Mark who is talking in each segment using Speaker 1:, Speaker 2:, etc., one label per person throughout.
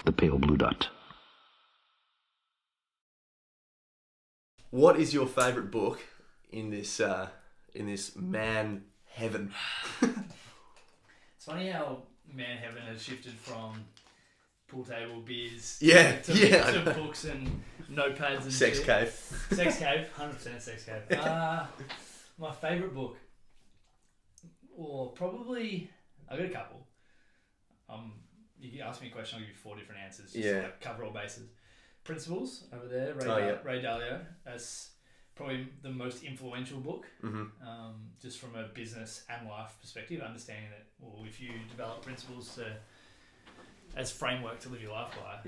Speaker 1: the pale blue dot.
Speaker 2: What is your favourite book in this man heaven?
Speaker 3: It's funny how man heaven has shifted from pool table beers to books and notepads and
Speaker 2: Sex
Speaker 3: shit.
Speaker 2: cave.
Speaker 3: Sex cave, 100% sex cave. My favourite book, or probably, I got a couple. You can ask me a question, I'll give you 4 different answers. Just to cover all bases. Principles over there, Ray Dalio. That's probably the most influential book, just from a business and life perspective. Understanding that, well, if you develop principles as framework to live your life by,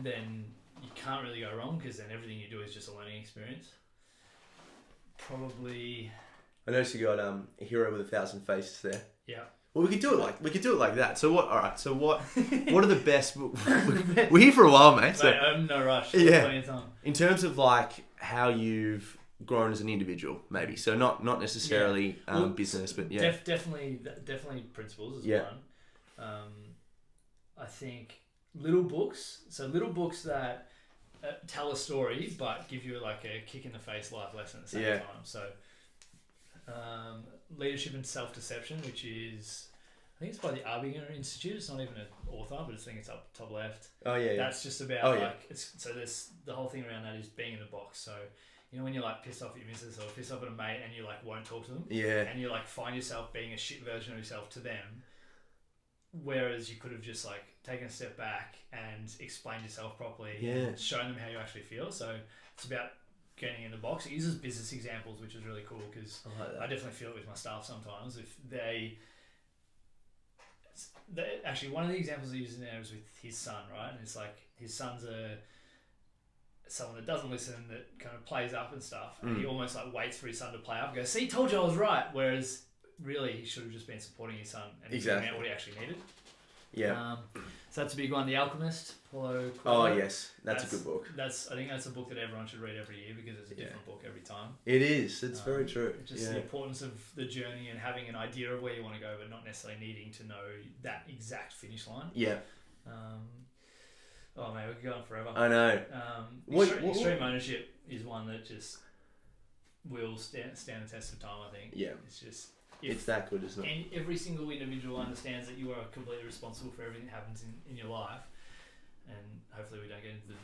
Speaker 3: then you can't really go wrong, because then everything you do is just a learning experience. Probably.
Speaker 2: I noticed you got a hero with 1,000 faces there.
Speaker 3: Yeah.
Speaker 2: Well, we could do it like that. So what? All right. So what are the best? We're here for a while, mate. So
Speaker 3: no rush.
Speaker 2: Yeah.
Speaker 3: Plenty of time.
Speaker 2: In terms of like how you've grown as an individual, maybe. So not necessarily business, but
Speaker 3: definitely principles is one. I think little books. So little books that tell a story but give you like a kick in the face life lesson at the same time. So Leadership and Self-Deception, which is, I think it's by the Ahern Institute. It's not even an author, but I think it's up top left.
Speaker 2: Oh yeah.
Speaker 3: That's just about there's the whole thing around that is being in the box. So you know when you're like pissed off at your missus or pissed off at a mate and you like won't talk to them.
Speaker 2: Yeah.
Speaker 3: And you like find yourself being a shit version of yourself to them, whereas you could have just like taken a step back and explained yourself properly. And shown them how you actually feel. So it's about getting in the box. It uses business examples, which is really cool, because I definitely feel it with my staff sometimes. If they actually, one of the examples he uses there is with his son, right? And it's like his son's someone that doesn't listen, that kind of plays up and stuff, and he almost like waits for his son to play up and goes, "See, told you I was right," whereas really he should have just been supporting his son and figuring out what he actually needed. So that's a big one. The Alchemist, Paulo Coelho.
Speaker 2: Oh yes, that's a good book.
Speaker 3: I think that's a book that everyone should read every year, because it's a different book every time.
Speaker 2: It is. It's very true.
Speaker 3: Just the importance of the journey and having an idea of where you want to go, but not necessarily needing to know that exact finish line. Yeah. Oh man, we could go on forever.
Speaker 2: I know.
Speaker 3: Extreme ownership is one that just will stand the test of time, I think. Yeah. It's just...
Speaker 2: It's that good, isn't it?
Speaker 3: And every single individual understands that you are completely responsible for everything that happens in your life. And hopefully we don't get into the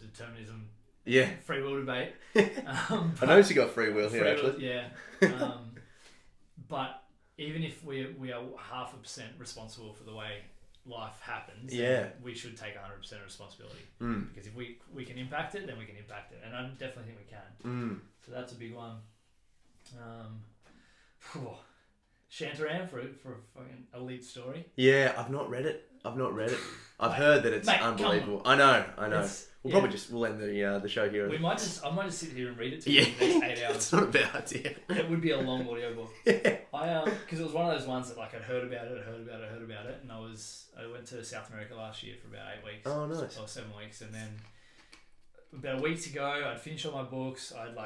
Speaker 3: determinism, free will debate.
Speaker 2: I noticed you got free will here, actually.
Speaker 3: Yeah. But even if we are 0.5% responsible for the way life happens, we should take 100% responsibility. Because if we can impact it, then we can impact it. And I definitely think we can. So that's a big one. Shantaram for a fucking elite story.
Speaker 2: Yeah, I've not read it. I've heard that it's unbelievable. I know. We'll end the show here.
Speaker 3: I might just sit here and read it to you for the next 8 hours.
Speaker 2: It's not a bad idea.
Speaker 3: It would be a long audiobook. Because it was one of those ones that like I'd heard about it, and I went to South America last year for about 8 weeks.
Speaker 2: Oh, nice.
Speaker 3: Or 7 weeks, and then about a week to go, I'd finished all my books. I'd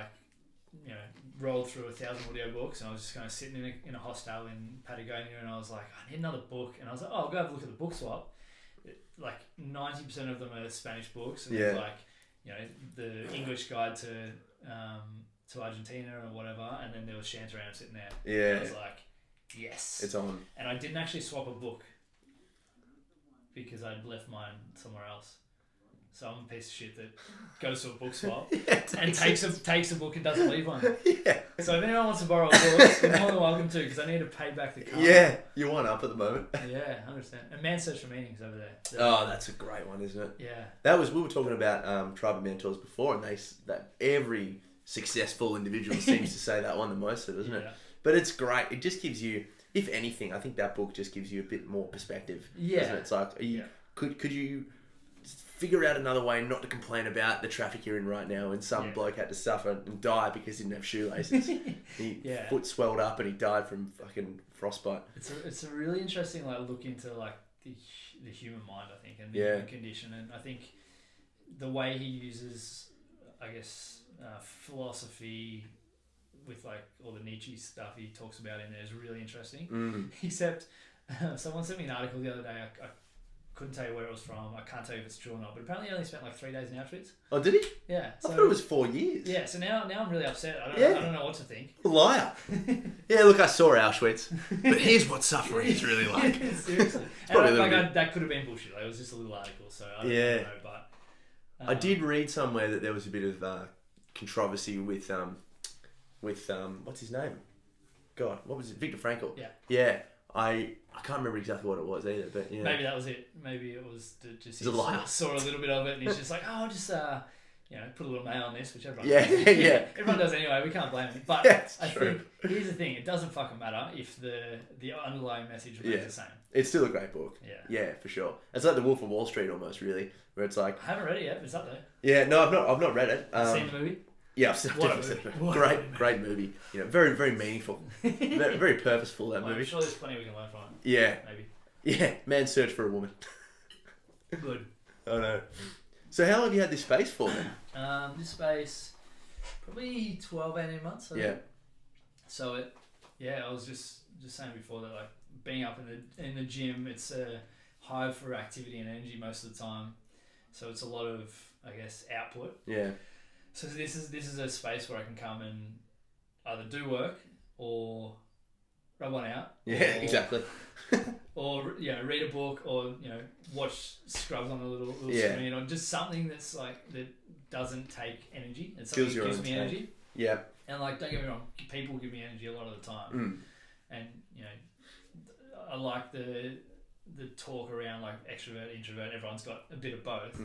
Speaker 3: rolled through 1,000 audiobooks, and I was just kind of sitting in a hostel in Patagonia, and I was like, I need another book. And I was like, I'll go have a look at the book swap. Like 90% of them are Spanish books, and there's like, the English guide to Argentina or whatever, and then there was Shantaram sitting there. Yeah. And I was like, yes.
Speaker 2: It's on.
Speaker 3: And I didn't actually swap a book because I'd left mine somewhere else. So I'm a piece of shit that goes to a book swap and takes a book and doesn't leave one. Yeah. So if anyone wants to borrow a book, you're more than welcome to, because I need to pay back the car.
Speaker 2: Yeah, you're one up at the moment.
Speaker 3: Yeah, 100%. And Man's Search for Meaning's over there.
Speaker 2: That's a great one, isn't it?
Speaker 3: Yeah.
Speaker 2: We were talking about Tribe of Mentors before, and that every successful individual seems to say that one the most, doesn't it? But it's great. It just gives you, if anything, I think that book just gives you a bit more perspective. Yeah. Doesn't it? It's like, could you figure out another way not to complain about the traffic you're in right now, and some bloke had to suffer and die because he didn't have shoelaces. Foot swelled up and he died from fucking frostbite.
Speaker 3: It's a really interesting look into the human mind, I think, and the human condition, and I think the way he uses, I guess, philosophy with all the Nietzsche stuff he talks about in there is really interesting. Except someone sent me an article the other day. I couldn't tell you where it was from. I can't tell you if it's true or not. But apparently he only spent like 3 days in Auschwitz.
Speaker 2: Oh, did he?
Speaker 3: Yeah.
Speaker 2: I thought it was 4 years.
Speaker 3: Yeah, so now I'm really upset. I don't know what to think.
Speaker 2: Liar. Yeah, look, I saw Auschwitz. But here's what suffering is really like.
Speaker 3: Seriously. That could have been bullshit. Like, it was just a little article, so I don't know. But
Speaker 2: I did read somewhere that there was a bit of controversy with what's his name? God, what was it? Viktor Frankl.
Speaker 3: Yeah.
Speaker 2: Yeah. I can't remember exactly what it was either, but yeah.
Speaker 3: Maybe that was it. Maybe it was just
Speaker 2: he's a liar.
Speaker 3: Saw a little bit of it, and he's just like, oh, just put a little mail on this, which everyone everyone does anyway. We can't blame him. But I think here's the thing: it doesn't fucking matter if the underlying message remains the same.
Speaker 2: It's still a great book. Yeah, for sure. It's like The Wolf of Wall Street almost, really, where it's like
Speaker 3: I haven't read it yet. But it's up there.
Speaker 2: Yeah, no, I've not read it.
Speaker 3: Seen the movie?
Speaker 2: Yeah, I've definitely seen it. Great movie. You know, very, very meaningful. very, very purposeful, that movie.
Speaker 3: I'm sure there's plenty we can learn from it.
Speaker 2: Yeah.
Speaker 3: Maybe.
Speaker 2: Yeah, man's search for a woman.
Speaker 3: Good.
Speaker 2: I know. So how long have you had this space for then?
Speaker 3: This space, probably 12, 18 months. I think. So I was just saying before that, like, being up in the gym, it's a hive for activity and energy most of the time. So it's a lot of, I guess, output.
Speaker 2: Yeah.
Speaker 3: So this is a space where I can come and either do work or rub one out.
Speaker 2: Yeah, exactly.
Speaker 3: Or read a book, or watch Scrubs on a little screen, or just something that's like that doesn't take energy. It's something that gives me energy.
Speaker 2: Yeah.
Speaker 3: And like, don't get me wrong, people give me energy a lot of the time. And I like the talk around like extrovert, introvert. Everyone's got a bit of both,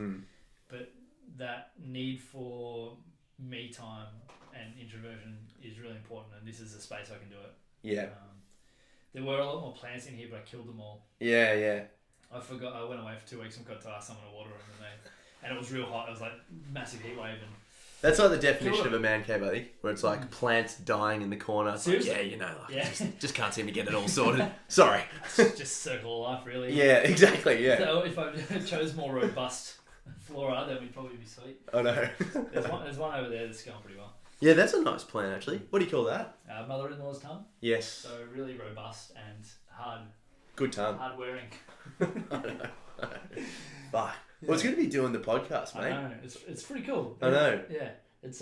Speaker 3: but that need for me time and introversion is really important, and this is a space I can do it.
Speaker 2: Yeah.
Speaker 3: There were a lot more plants in here, but I killed them all.
Speaker 2: Yeah.
Speaker 3: I forgot. I went away for 2 weeks and got to ask someone to water them, and it was real hot. It was like massive heat wave, and
Speaker 2: that's like the definition of a man cave, I think, where it's like plants dying in the corner. It's
Speaker 3: seriously?
Speaker 2: Like, just can't seem to get it all sorted. Sorry.
Speaker 3: It's just circle of life, really.
Speaker 2: Yeah, exactly. Yeah.
Speaker 3: So if I chose more robust flora, then we'd probably be sweet.
Speaker 2: I know.
Speaker 3: There's one over there that's going pretty well.
Speaker 2: Yeah, that's a nice plant, actually. What do you call that?
Speaker 3: Mother-in-law's tongue.
Speaker 2: Yes.
Speaker 3: So really robust and hard.
Speaker 2: Good tongue.
Speaker 3: Hard wearing.
Speaker 2: I know. Fuck. Well, it's going to be doing the podcast, mate.
Speaker 3: I know. It's pretty cool.
Speaker 2: I know.
Speaker 3: Yeah. It's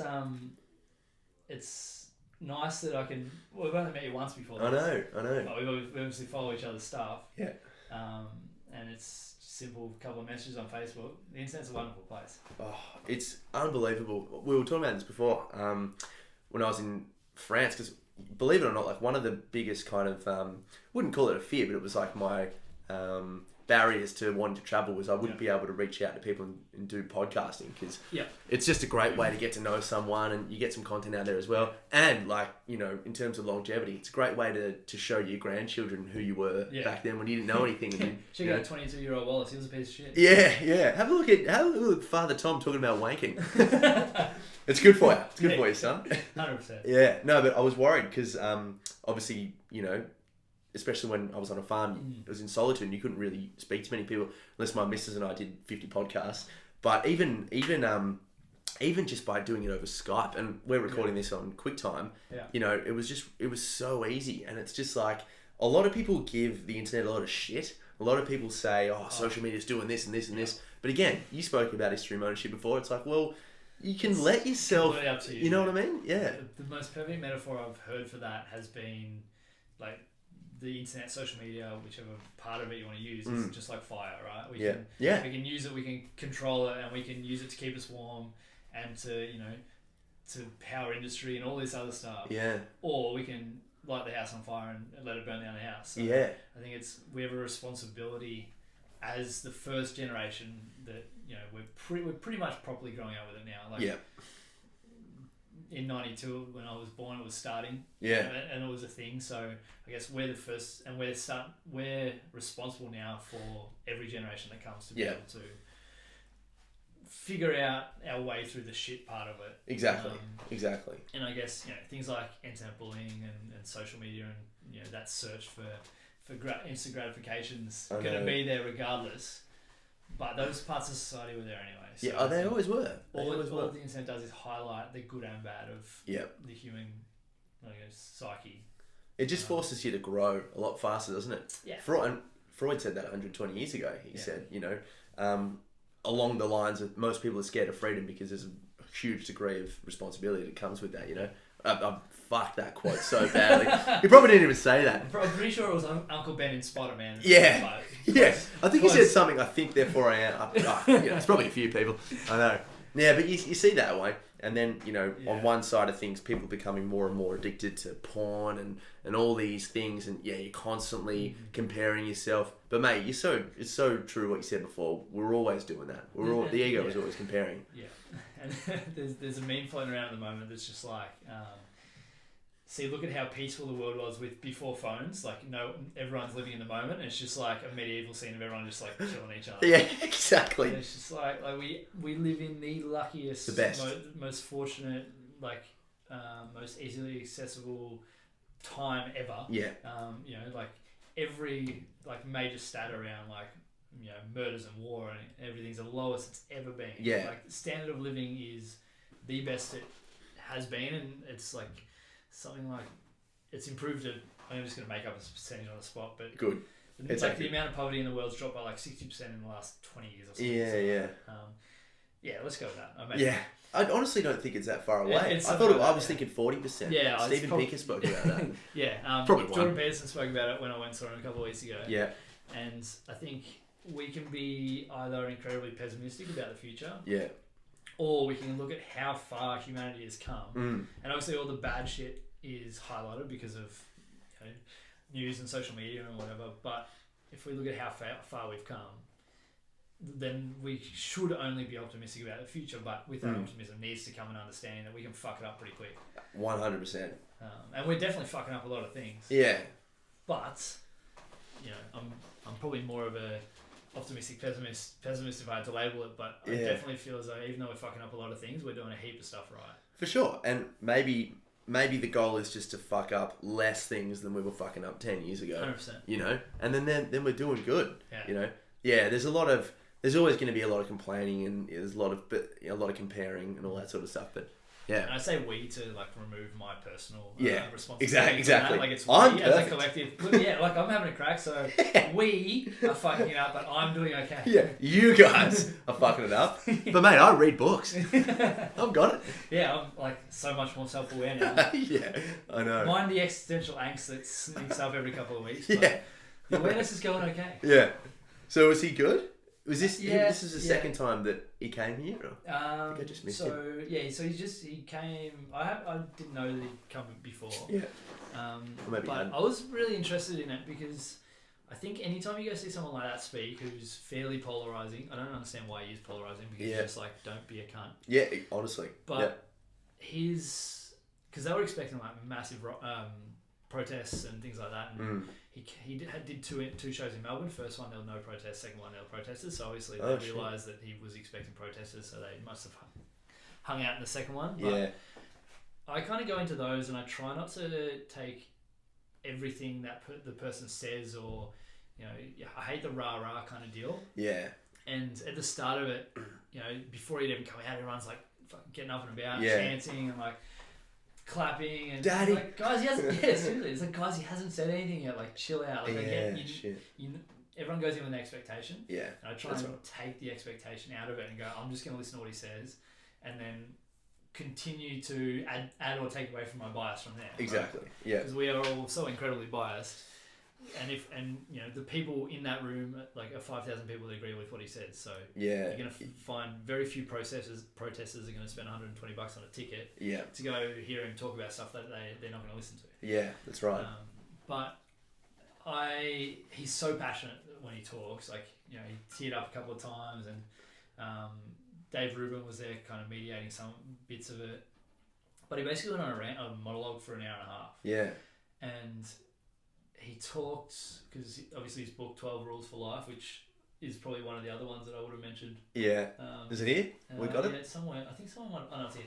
Speaker 3: nice that I can. Well, we've only met you once before.
Speaker 2: I know.
Speaker 3: But we obviously follow each other's stuff.
Speaker 2: Yeah.
Speaker 3: And it's simple couple of messages on Facebook. The internet's a wonderful place.
Speaker 2: Oh, it's unbelievable. We were talking about this before when I was in France, because believe it or not, like one of the biggest kind of wouldn't call it a fear, but it was like my barriers to wanting to travel was I wouldn't be able to reach out to people and do podcasting, because it's just a great way to get to know someone, and you get some content out there as well. And like, in terms of longevity, it's a great way to show your grandchildren who you were back then when you didn't know anything. And
Speaker 3: check out 22-year-old Wallace. He was a piece of shit.
Speaker 2: Yeah. Have a look at Father Tom talking about wanking. It's good for you. It's good for you, son.
Speaker 3: 100%.
Speaker 2: Yeah. No, but I was worried because obviously, especially when I was on a farm, it was in solitude and you couldn't really speak to many people unless my missus and I did 50 podcasts. But even just by doing it over Skype, and we're recording this on QuickTime, it was so easy. And it's just like, a lot of people give the internet a lot of shit. A lot of people say, social media's doing this and this and this. But again, you spoke about extreme ownership before. It's like, well, you can let yourself,
Speaker 3: up to
Speaker 2: you know what I mean? Yeah.
Speaker 3: The most perfect metaphor I've heard for that has been like, the internet, social media, whichever part of it you want to use, is just like fire, right? We can use it, we can control it, and we can use it to keep us warm and to power industry and all this other stuff. Yeah. Or we can light the house on fire and let it burn down the house. So I think we have a responsibility as the first generation that we're pretty much properly growing up with it now. Like, in 92 when I was born, it was starting, and it was a thing. So I guess we're the first, and we're responsible now for every generation that comes to be able to figure out our way through the shit part of it.
Speaker 2: Exactly.
Speaker 3: And I guess things like internet bullying and social media and that search for instant gratification's going to be there regardless. But those parts of society were there anyway. So
Speaker 2: they always were.
Speaker 3: All the internet does is highlight the good and bad of the human, psyche.
Speaker 2: It just forces you to grow a lot faster, doesn't it?
Speaker 3: Yeah.
Speaker 2: Freud said that 120 years ago. He said, you know, along the lines of most people are scared of freedom because there's a huge degree of responsibility that comes with that, you know. I fucked that quote so badly. He probably didn't even say that.
Speaker 3: I'm pretty sure it was Uncle Ben in Spider-Man.
Speaker 2: Yeah. Yeah. I think he said something, I think, therefore I am. It's probably a few people. I know. Yeah, but you see that way. And then, you know, on one side of things, people becoming more and more addicted to porn and all these things. And, you're constantly comparing yourself. But, mate, it's so true what you said before. We're always doing that. The ego is always comparing. Yeah.
Speaker 3: And there's a meme floating around at the moment that's just like, see, look at how peaceful the world was before phones. Like, no, everyone's living in the moment. And it's just like a medieval scene of everyone just like killing each other.
Speaker 2: Yeah, exactly.
Speaker 3: And it's just like we live in the luckiest,
Speaker 2: the best,
Speaker 3: most fortunate, like most easily accessible time ever.
Speaker 2: Yeah.
Speaker 3: You know, like every like major stat around like, you know, murders and war and everything's the lowest it's ever been.
Speaker 2: Yeah.
Speaker 3: Like the standard of living is the best it has been, and it's like something like it's improved to. I'm just going to make up a percentage on the spot, but
Speaker 2: good.
Speaker 3: It's like the amount of poverty in the world's dropped by like 60% in the last 20 years or something.
Speaker 2: Yeah,
Speaker 3: yeah. Let's go with that.
Speaker 2: I honestly don't think it's that far away.
Speaker 3: I
Speaker 2: was thinking 40%.
Speaker 3: Yeah,
Speaker 2: Stephen Pinker spoke about that.
Speaker 3: Yeah,
Speaker 2: probably
Speaker 3: Jordan Peterson spoke about it when I went and saw him a couple of weeks ago.
Speaker 2: Yeah,
Speaker 3: and I think we can be either incredibly pessimistic about the future.
Speaker 2: Yeah.
Speaker 3: Or we can look at how far humanity has come, and obviously all the bad shit is highlighted because of, you know, news and social media and whatever. But if we look at how far we've come, then we should only be optimistic about the future. But with that optimism needs to come an understanding that we can fuck it up pretty quick.
Speaker 2: 100%.
Speaker 3: And we're definitely fucking up a lot of things.
Speaker 2: Yeah.
Speaker 3: But, you know, I'm probably more of a optimistic pessimist if I had to label it, but I definitely feel as though even though we're fucking up a lot of things, we're doing a heap of stuff right. For
Speaker 2: sure. And maybe the goal is just to fuck up less things than we were fucking up 10 years ago.
Speaker 3: 100%.
Speaker 2: You know? And then we're doing good.
Speaker 3: Yeah.
Speaker 2: You know? Yeah, there's always going to be a lot of complaining, and there's a lot of comparing and all that sort of stuff, but yeah.
Speaker 3: And I say we to like remove my personal responsibility.
Speaker 2: Exactly.
Speaker 3: Like it's
Speaker 2: I'm
Speaker 3: we
Speaker 2: perfect.
Speaker 3: as a collective. Yeah, like I'm having a crack, so we are fucking it up, but I'm doing okay.
Speaker 2: Yeah, you guys are fucking it up. But mate, I read books. I've got it.
Speaker 3: Yeah, I'm like so much more self-aware now.
Speaker 2: Yeah, I know.
Speaker 3: Mind the existential angst that sneaks up every couple of weeks.
Speaker 2: Yeah.
Speaker 3: The awareness is going okay.
Speaker 2: Yeah. So was he good? Was this this is the second time that he came here? Or? I think I just missed him.
Speaker 3: So he came. I didn't know that he'd come before.
Speaker 2: Yeah.
Speaker 3: But I was really interested in it because I think anytime you go see someone like that speak who's fairly polarizing, I don't understand why he is polarizing because he's just like, don't be a cunt.
Speaker 2: Yeah, honestly.
Speaker 3: But because they were expecting like massive protests and things like that, and he did two shows in Melbourne. First one there were no protests, second one there were protesters, so obviously they realised that he was expecting protesters, so they must have hung out in the second one. But I kind of go into those and I try not to take everything that the person says, or, you know, I hate the rah-rah kind of deal.
Speaker 2: Yeah.
Speaker 3: And at the start of it, you know, before he'd even come out, everyone's like fucking getting up and about, chanting and like clapping and
Speaker 2: Daddy.
Speaker 3: Like, guys, he hasn't. Yeah, seriously, it's like, guys, he hasn't said anything yet. Like, chill out. Like, everyone goes in with an expectation.
Speaker 2: Yeah,
Speaker 3: and I try and take the expectation out of it and go, I'm just going to listen to what he says, and then continue to add or take away from my bias from there.
Speaker 2: Exactly.
Speaker 3: Right?
Speaker 2: Yeah.
Speaker 3: Because we are all so incredibly biased. And you know, the people in that room, like, are 5,000 people that agree with what he says. So you're going to find very few protesters are going to spend $120 on a ticket to go hear him talk about stuff that they're not going to listen to.
Speaker 2: Yeah, that's right.
Speaker 3: But he's so passionate when he talks. Like, you know, he teared up a couple of times, and Dave Rubin was there kind of mediating some bits of it. But he basically went on a monologue for an hour and a half.
Speaker 2: Yeah.
Speaker 3: And he talked, because obviously his book 12 Rules for Life, which is probably one of the other ones that I would have mentioned.
Speaker 2: Yeah. Is it here? We got it?
Speaker 3: Yeah, somewhere. I think someone might... Oh, no, it's here.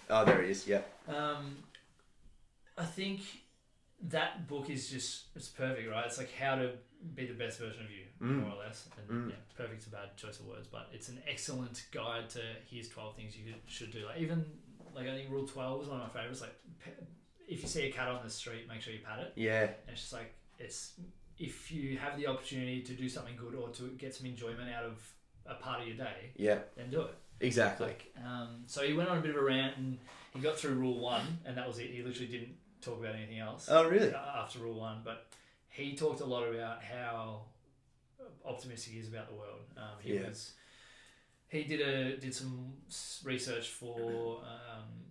Speaker 2: Oh, there it is. Yeah.
Speaker 3: I think that book is just... It's perfect, right? It's like how to be the best version of you, more or less. And yeah, perfect's a bad choice of words, but it's an excellent guide to here's 12 things you should do. Like, even, like, I think Rule 12 was one of my favourites. Like, if you see a cat on the street, make sure you pat it.
Speaker 2: Yeah.
Speaker 3: And it's just like, if you have the opportunity to do something good or to get some enjoyment out of a part of your day, then do it.
Speaker 2: Exactly.
Speaker 3: Like, so he went on a bit of a rant and he got through rule 1 and that was it. He literally didn't talk about anything else.
Speaker 2: Oh, really?
Speaker 3: After rule 1, but he talked a lot about how optimistic he is about the world. He did some research for,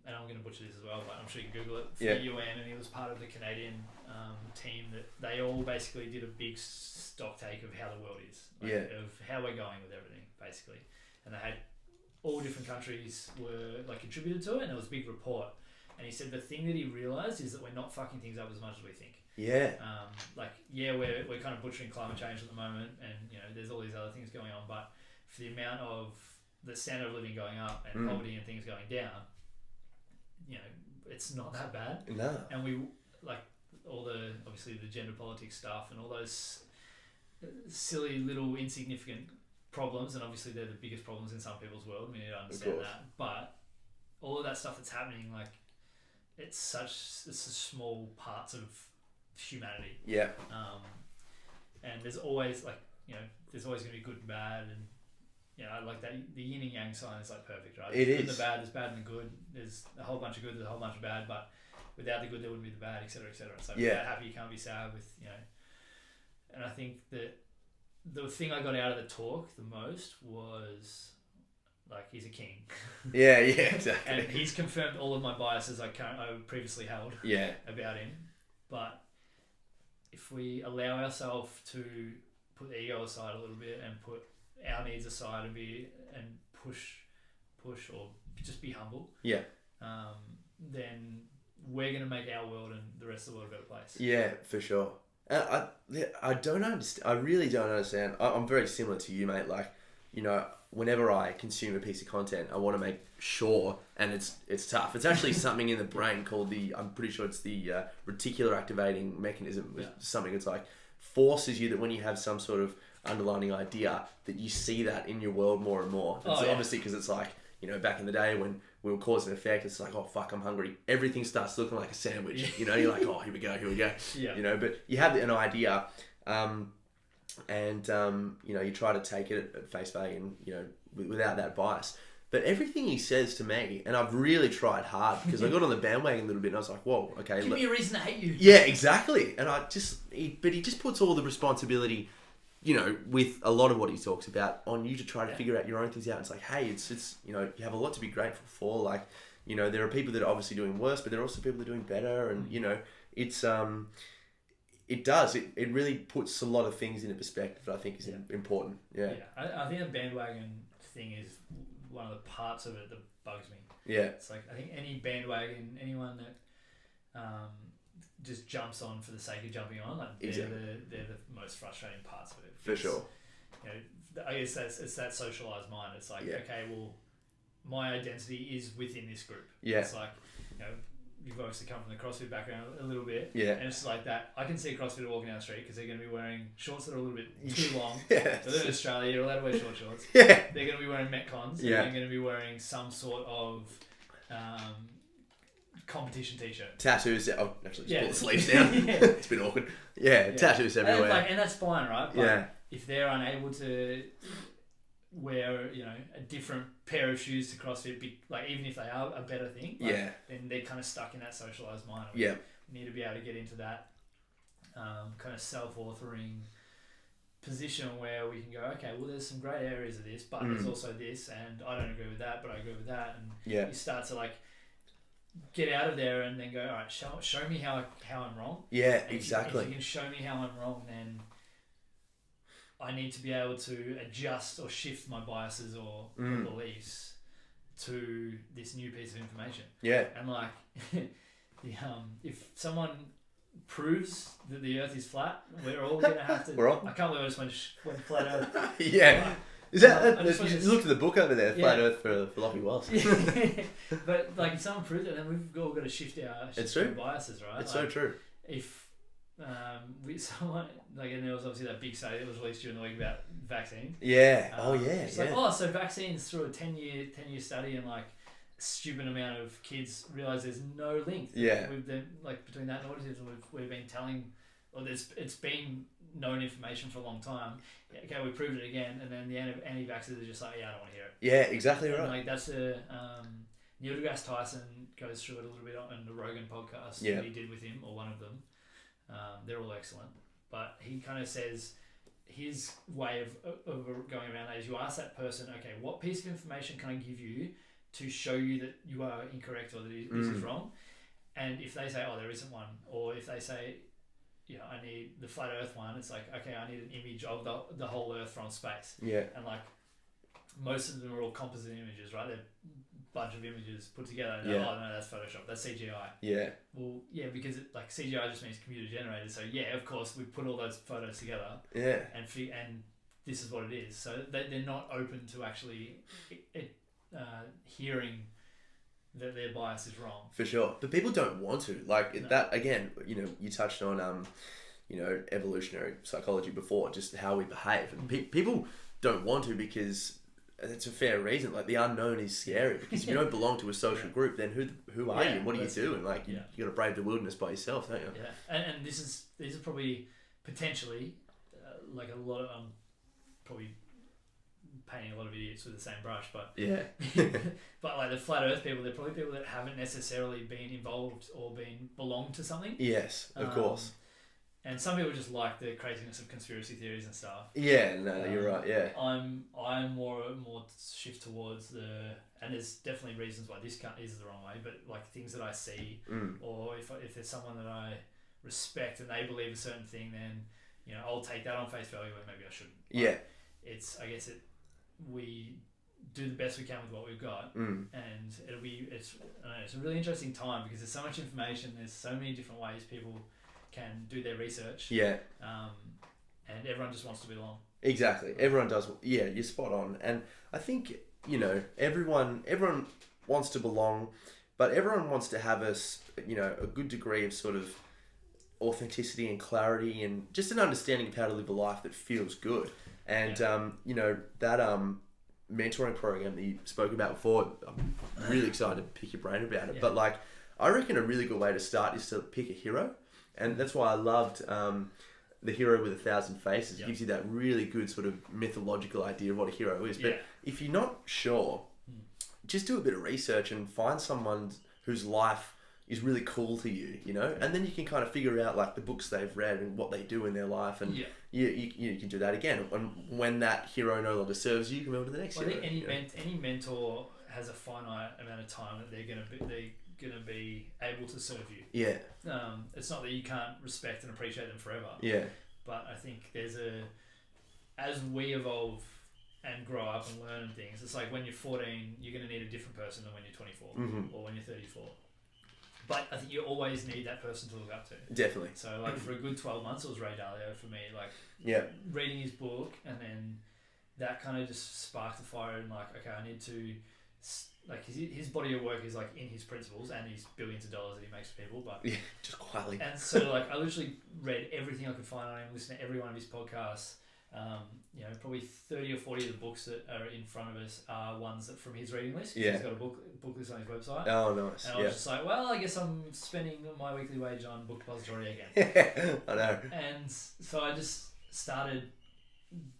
Speaker 3: and I'm going to butcher this as well, but I'm sure you can Google it, for the UN, and he was part of the Canadian team that they all basically did a big stock take of how the world is, of how we're going with everything, basically. And they had all different countries were like contributed to it, and it was a big report. And he said the thing that he realised is that we're not fucking things up as much as we think.
Speaker 2: Yeah.
Speaker 3: We're kind of butchering climate change at the moment, and there's all these other things going on, but for the amount of the standard of living going up and poverty and things going down, it's not that bad.
Speaker 2: No.
Speaker 3: And we like all the obviously the gender politics stuff and all those silly little insignificant problems, and obviously they're the biggest problems in some people's world. We need to understand that, but all of that stuff that's happening, like it's a small parts of humanity.
Speaker 2: Yeah.
Speaker 3: And there's always there's always going to be good and bad, and like that the yin and yang sign is like perfect, right?
Speaker 2: It
Speaker 3: there's
Speaker 2: is.
Speaker 3: Good and the bad, there's bad and the good. There's a whole bunch of good, there's a whole bunch of bad, but without the good there wouldn't be the bad, etc., etc. So without happy you can't be sad. And I think that the thing I got out of the talk the most was like he's a king.
Speaker 2: Yeah, exactly.
Speaker 3: And he's confirmed all of my biases I previously held about him. But if we allow ourselves to put the ego aside a little bit and put our needs aside and push or just be humble, then we're going to make our world and the rest of the world a better place.
Speaker 2: Yeah, for sure. I don't understand. I really don't understand. I'm very similar to you, mate. Like, whenever I consume a piece of content, I want to make sure, and it's tough. It's actually something in the brain called I'm pretty sure it's the reticular activating mechanism. Something that's like forces you that when you have some sort of underlining idea that you see that in your world more and more. It's obviously because it's like, back in the day when we were cause and effect, it's like, oh fuck, I'm hungry. Everything starts looking like a sandwich. You're like, oh, here we go.
Speaker 3: Yeah.
Speaker 2: But you have an idea, and you try to take it at face value and without that bias. But everything he says to me, and I've really tried hard because I got on the bandwagon a little bit and I was like, whoa, okay.
Speaker 3: Give me a reason to hate you.
Speaker 2: Yeah, exactly. And he just puts all the responsibility, with a lot of what he talks about on you to try to figure out your own things out. It's like, hey, it's you have a lot to be grateful for. Like, there are people that are obviously doing worse, but there are also people that are doing better. And, it's, it really puts a lot of things into perspective that I think is important. Yeah.
Speaker 3: I think the bandwagon thing is one of the parts of it that bugs me.
Speaker 2: Yeah.
Speaker 3: It's like, I think any bandwagon, anyone that just jumps on for the sake of jumping on, like they're the most frustrating parts of it.
Speaker 2: For sure.
Speaker 3: I guess it's that socialized mind. It's like, okay, well, my identity is within this group. Yeah. It's like, you've obviously come from the CrossFit background a little bit. Yeah. And it's like that. I can see a CrossFitter walking down the street because they're going to be wearing shorts that are a little bit too long. Yeah. So they're in Australia, you're allowed to wear short shorts. Yeah. They're going to be wearing Metcons. Yeah. They're going to be wearing some sort of competition t-shirt. Tattoos. Oh, actually, just pull the sleeves down. It's been awkward. Yeah. Tattoos everywhere. And that's fine, right? But if they're unable to wear, a different pair of shoes to CrossFit, even if they are a better thing, then they're kind of stuck in that socialized mind. We need to be able to get into that kind of self-authoring position where we can go, okay, well, there's some great areas of this, but there's also this, and I don't agree with that, but I agree with that, and you start to get out of there and then go, all right, show me how I'm wrong. Yeah, and exactly. If you can show me how I'm wrong, then I need to be able to adjust or shift my biases or beliefs to this new piece of information. Yeah. And if someone proves that the Earth is flat, we're all going to have to... I can't believe I just went flat Earth. Yeah. Is that... you looked at the book over there, Flat Earth for Lachlan Wallace. But if someone proves it, then we've all got to shift our biases, right? It's so true. If... someone and there was obviously that big study that was released during the week about vaccines. Yeah. It's so vaccines through a 10-year study and a stupid amount of kids realize there's no link. Yeah. We've been between that and autism, we've been telling, or it's been known information for a long time. Okay, we proved it again, and then the anti-vaxxers are just like, yeah, I don't want to hear it.
Speaker 2: Yeah, exactly right.
Speaker 3: And like that's Neil deGrasse Tyson goes through it a little bit on the Rogan podcast that he did with him, or one of them. They're all excellent, but he kind of says his way of going around that is you ask that person, okay, what piece of information can I give you to show you that you are incorrect or that this is wrong? And if they say, oh, there isn't one, or if they say, I need the flat Earth one, it's like, okay, I need an image of the whole Earth from space.
Speaker 2: Yeah.
Speaker 3: And like most of them are all composite images, right? They're a bunch of images put together. And oh no, that's Photoshop. That's CGI. Yeah. Well, yeah, because CGI just means computer generated. So yeah, of course we put all those photos together. Yeah. And this is what it is. So they're not open to actually hearing that their bias is wrong. For sure. But people don't want to. That, again, you touched on, evolutionary psychology before, just how we behave. And people don't want to because it's a fair reason. Like, the unknown is scary because if you don't belong to a social group, then who are you? What are you doing? Like, you got to brave the wilderness by yourself, don't you? Yeah. And these are probably potentially, like a lot of, probably painting a lot of idiots with the same brush, but but like the flat Earth people, they're probably people that haven't necessarily been involved or belonged to something. Yes, of course. And some people just like the craziness of conspiracy theories and stuff. Yeah, no, you're right. Yeah, I'm more shift towards and there's definitely reasons why this is the wrong way, but like things that I see, or if there's someone that I respect and they believe a certain thing, then I'll take that on face value, and maybe I shouldn't. Like, we do the best we can with what we've got, and it's a really interesting time because there's so much information, there's so many different ways people can do their research, and everyone just wants to belong. Exactly, everyone does. Yeah, you're spot on. And I think everyone wants to belong, but everyone wants to have a good degree of sort of authenticity and clarity and just an understanding of how to live a life that feels good. And that mentoring program that you spoke about before, I'm really excited to pick your brain about it. But like, I reckon a really good way to start is to pick a hero, and that's why I loved The Hero with 1,000 Faces. It gives you that really good sort of mythological idea of what a hero is. But if you're not sure, just do a bit of research and find someone whose life is really cool to you, and then you can kind of figure out like the books they've read and what they do in their life, and you can do that again. And when that hero no longer serves you, you can move on to the next hero. I think any mentor has a finite amount of time that they're gonna be able to serve you. Yeah. It's not that you can't respect and appreciate them forever. Yeah. But I think as we evolve and grow up and learn things, it's like when you're 14, you're gonna need a different person than when you're 24 or when you're 34. But I think you always need that person to look up to. Definitely. So like for a good 12 months, it was Ray Dalio for me. Like reading his book, and then that kind of just sparked the fire, and like, okay, I need to, like, his body of work is like in his principles and his billions of dollars that he makes for people, but just quietly. And so like I literally read everything I could find on him, listened to every one of his podcasts. Probably 30 or 40 of the books that are in front of us are ones that from his reading list. Yeah. He's got a book list on his website. Oh, nice. And I was just like, well, I guess I'm spending my weekly wage on Book Depository again. I know. And so I just started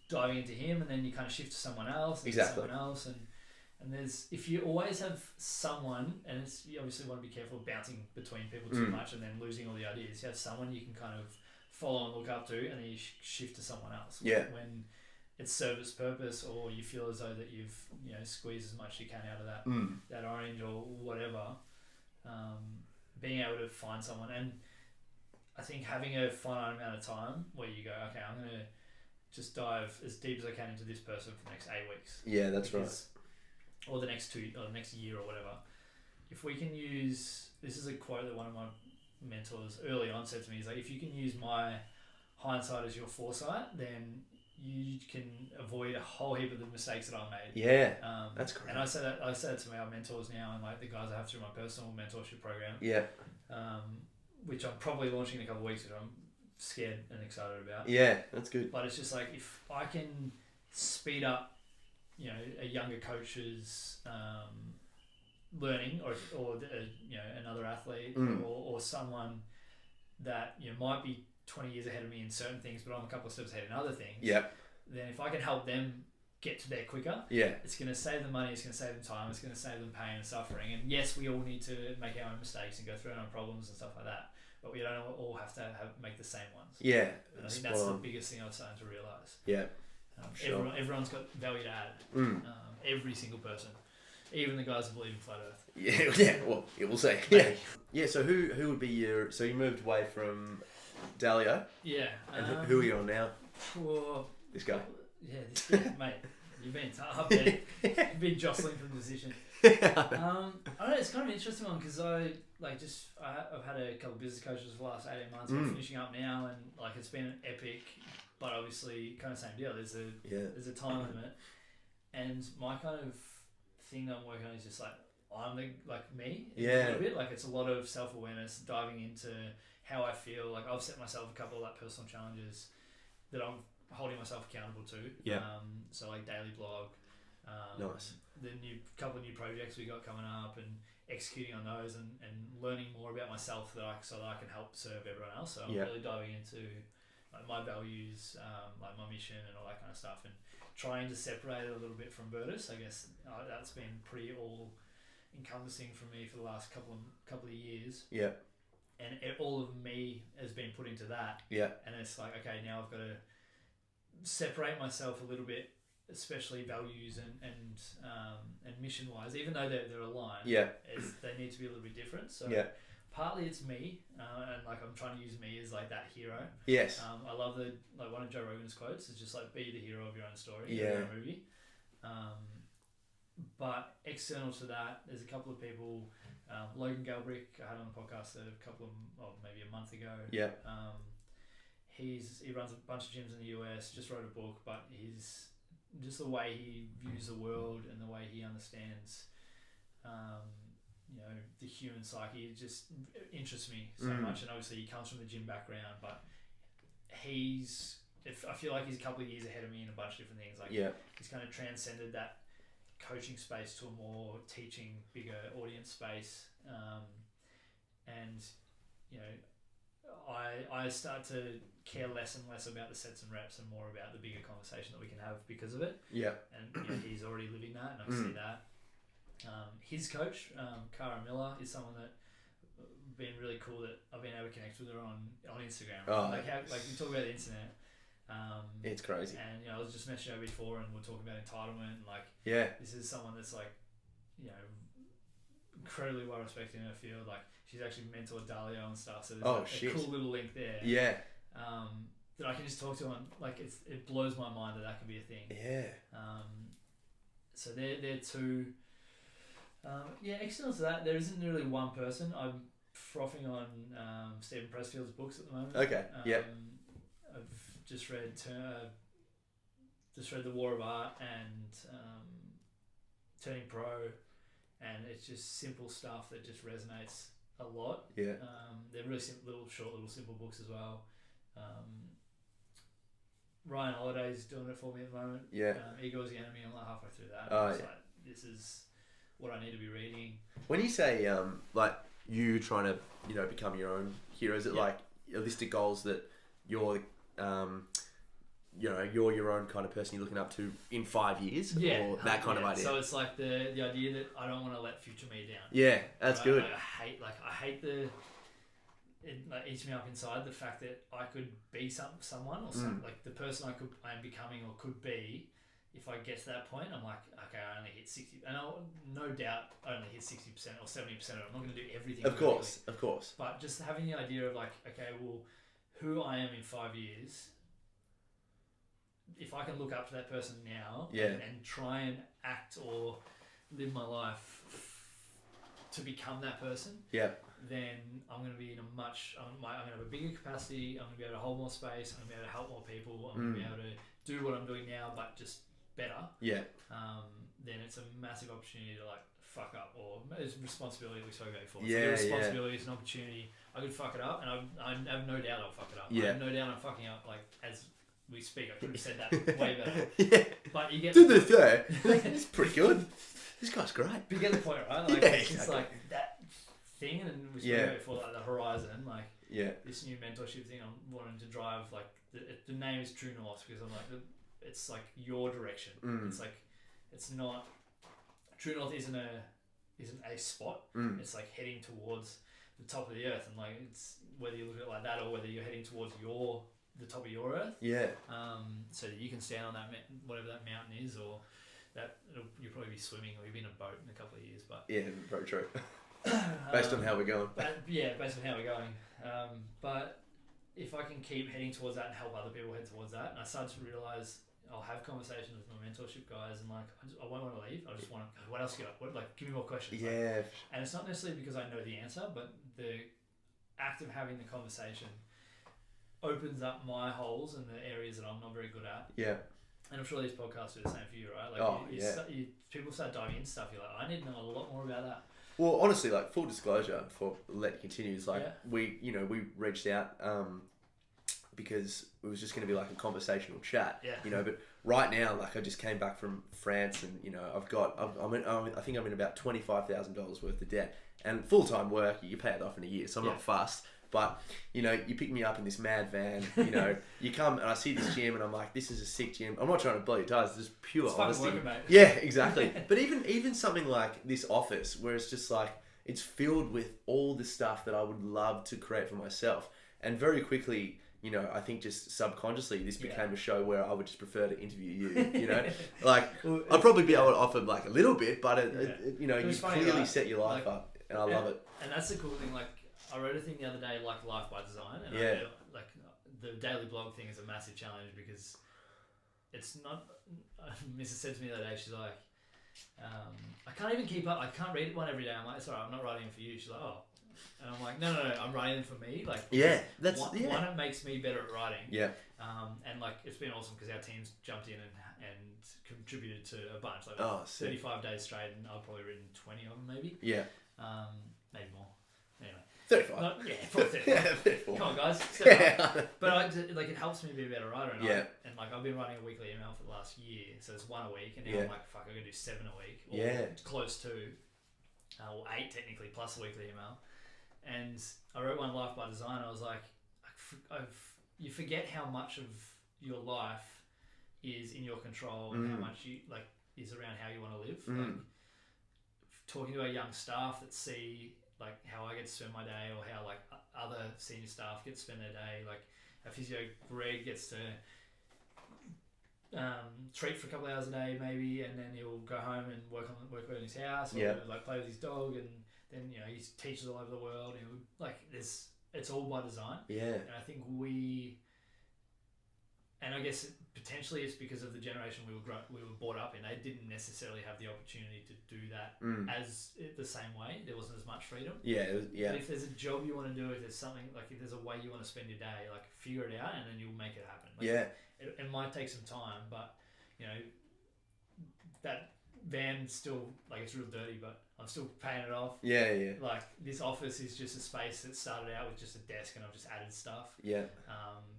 Speaker 3: diving into him, and then you kind of shift to someone else, and someone else, and there's, if you always have someone, and you obviously want to be careful of bouncing between people too much and then losing all the ideas. You have someone you can kind of follow and look up to, and then you shift to someone else. Yeah. When it serves its purpose, or you feel as though that you've squeezed as much as you can out of that orange or whatever, being able to find someone. And I think having a finite amount of time where you go, okay, I'm going to just dive as deep as I can into this person for the next 8 weeks. Yeah, that's right. Or the next 2, or the next year or whatever. If we can use, this is a quote that one of my mentors early on said to me, is like, if you can use my hindsight as your foresight, then you can avoid a whole heap of the mistakes that I made. Yeah, that's correct. And I say that to my mentors now, and like the guys I have through my personal mentorship program. Yeah. Which I'm probably launching in a couple of weeks, which I'm scared and excited about. Yeah, that's good. But it's just like, if I can speed up, a younger coach's learning, or another athlete, or someone that might be 20 years ahead of me in certain things, but I'm a couple of steps ahead in other things.
Speaker 2: Yep.
Speaker 3: Then if I can help them get to there quicker, it's going to save them money, it's going to save them time, it's going to save them pain and suffering. And yes, we all need to make our own mistakes and go through our own problems and stuff like that, but we don't all have to make the same ones.
Speaker 2: Yeah.
Speaker 3: And I think that's the biggest thing I'm starting to realise.
Speaker 2: Yeah.
Speaker 3: Sure. Everyone's got value to add. Every single person. Even the guys who believe in flat Earth.
Speaker 2: Yeah. Well, we'll see. Yeah. Yeah. So who would be your? So you moved away from Dalio.
Speaker 3: Yeah.
Speaker 2: And who are you on now?
Speaker 3: Well,
Speaker 2: this guy.
Speaker 3: Yeah, this guy, mate. You've been tough, man. You've been jostling for the position. I don't know. It's kind of an interesting one because I've had a couple of business coaches for the last 18 months. We're finishing up now, and like it's been an epic, but obviously kind of same deal. There's a time limit, and my kind of thing that I'm working on is just like I'm me a little bit. Like it's a lot of self-awareness, diving into how I feel. Like I've set myself a couple of like personal challenges that I'm holding myself accountable to. So like daily blog.
Speaker 2: Nice.
Speaker 3: The couple of new projects we got coming up and executing on those and learning more about myself so that I can help serve everyone else. So I'm really diving into like my values, like my mission and all that kind of stuff, and trying to separate it a little bit from Virtus. I guess that's been pretty all encompassing for me for the last couple of years. Yeah. And all of me has been put into that. Yeah. And it's like, okay, now I've got to separate myself a little bit, especially values and mission wise, even though they're aligned. Yeah. They need to be a little bit different. So partly it's me, and like I'm trying to use me as like that hero. Yes. I love one of Joe Rogan's quotes is just like be the hero of your own story, your own movie. But external to that, there's a couple of people. Logan Galbrick, I had on the podcast maybe a month ago. Yeah. He runs a bunch of gyms in the US. Just wrote a book, but he's just the way he views the world and the way he understands, the human psyche. It just interests me so much. And obviously, he comes from the gym background, but I feel like he's a couple of years ahead of me in a bunch of different things. Like he's kind of transcended that coaching space to a more teaching, bigger audience space, and I start to care less and less about the sets and reps and more about the bigger conversation that we can have because of it. Yeah, and he's already living that, and I see that. His coach, Cara Miller, is someone that been really cool that I've been able to connect with her on Instagram. Right? You talk about the internet.
Speaker 2: It's crazy.
Speaker 3: And I was just messaging her before, and we're talking about entitlement. This is someone that's incredibly well respected in her field. Like she's actually mentored Dalio and stuff. So there's a cool little link there. Yeah. That I can just talk to on it blows my mind that can be a thing. Yeah. So they're two. External to that, there isn't really one person. I'm frothing on Stephen Pressfield's books at the moment. Okay. I've just read The War of Art and Turning Pro, and it's just simple stuff that just resonates a lot. Yeah. They're really short little simple books as well. Ryan Holiday's doing it for me at the moment. Yeah. Ego is the Enemy. I'm like halfway through that. This is what I need to be reading.
Speaker 2: When you say you trying to become your own hero, is it like a list of goals that you're you're your own kind of person you're looking up to in 5 years? Or that kind of idea?
Speaker 3: So it's like the idea that I don't want to let future me down.
Speaker 2: Yeah, that's good.
Speaker 3: I hate it eats me up inside the fact that I could be someone or like the person I am becoming or could be. If I get to that point, I'm like, okay, I only hit 60, and no doubt I only hit 60% or 70% of it. I'm not going to do everything.
Speaker 2: Of course.
Speaker 3: But just having the idea of okay, well, who I am in 5 years, if I can look up to that person now and try and act or live my life to become that person, then I'm going to be in I'm going to have a bigger capacity. I'm going to be able to hold more space. I'm going to be able to help more people. I'm going to be able to do what I'm doing now, but just better. Yeah. Then it's a massive opportunity to fuck up, or it's a responsibility we spoke about before. It's a responsibility, it's an opportunity. I could fuck it up, and I have no doubt I'll fuck it up. Yeah. I have no doubt I'm fucking up. As we speak, I could have said that way better. Yeah. But you get
Speaker 2: the third. It's pretty good. This guy's great.
Speaker 3: But you get the point, right? It's just that thing, and we spoke about before, the horizon. this new mentorship thing I'm wanting to drive. Like the name is True North because I'm like it's like your direction. It's like it's not True North isn't a spot. It's like heading towards the top of the earth, and like it's whether you look at it like that or whether you're heading towards the top of your earth. Yeah. So that you can stand on that whatever that mountain is, or that you'll probably be swimming or you'll be in a boat in a couple of years. But
Speaker 2: yeah, very true. Based on how we're going.
Speaker 3: Based on how we're going. But if I can keep heading towards that and help other people head towards that, and I start to realise I'll have conversations with my mentorship guys, and like I won't want to leave. I just want to. What else? Like give me more questions.
Speaker 2: Yeah.
Speaker 3: Like, and it's not necessarily because I know the answer, but the act of having the conversation opens up my holes in the areas that I'm not very good at. Yeah. And I'm sure these podcasts are the same for you, right? Like people start diving into stuff. You're like, I need to know a lot more about that.
Speaker 2: Well, honestly, like full disclosure, for let continue, is like we reached out because it was just going to be like a conversational chat, but right now, like I just came back from France, and I think I'm in about $25,000 worth of debt, and full-time work, you pay it off in a year, so I'm not fussed. But, you pick me up in this mad van, you come and I see this gym and I'm like, this is a sick gym. I'm not trying to blow your tires, it's just pure honesty.
Speaker 3: Working, mate.
Speaker 2: Yeah, exactly. But even something like this office where it's just like, it's filled with all the stuff that I would love to create for myself. And very quickly, I think just subconsciously, this became a show where I would just prefer to interview you, Like, I'd probably be able to offer like a little bit, but, you clearly set your life up, and I love it.
Speaker 3: And that's the cool thing, like, I wrote a thing the other day, like Life by Design, and like the daily blog thing is a massive challenge because it's not. Mrs. said to me the other day, she's like, I can't even keep up. I can't read one every day. I'm like, sorry, I'm not writing them for you. She's like, oh, and I'm like, no, I'm writing them for me. Like, one, it makes me better at writing. Yeah. And like it's been awesome because our team's jumped in and contributed to a bunch. Like 35 days straight, and I've probably written 20 of them, maybe. Yeah. Maybe more. Anyway.
Speaker 2: 35.
Speaker 3: Probably 35.
Speaker 2: Yeah, 34.
Speaker 3: Come on, guys. But it helps me be a better writer. And I've been writing a weekly email for the last year, so it's one a week, and now I'm like, fuck, I'm gonna do 7 a week, or close to, or 8 technically plus a weekly email. And I wrote one Life by Design. I was like, you forget how much of your life is in your control, and how much is around how you want to live. Like talking to our young staff that see like how I get to spend my day, or how like other senior staff get to spend their day. Like our physio Greg gets to treat for a couple of hours a day maybe, and then he'll go home and work on his house, or like play with his dog, and then he teaches all over the world. And it's all by design. Yeah. And I think I guess potentially it's because of the generation we were brought up in. They didn't necessarily have the opportunity to do that as the same way. There wasn't as much freedom. Yeah, But if there's a job you want to do, if there's something like if there's a way you want to spend your day, like figure it out and then you'll make it happen. Like, it might take some time, but that van's still like it's real dirty, but I'm still paying it off. Yeah. Like this office is just a space that started out with just a desk, and I've just added stuff. Yeah.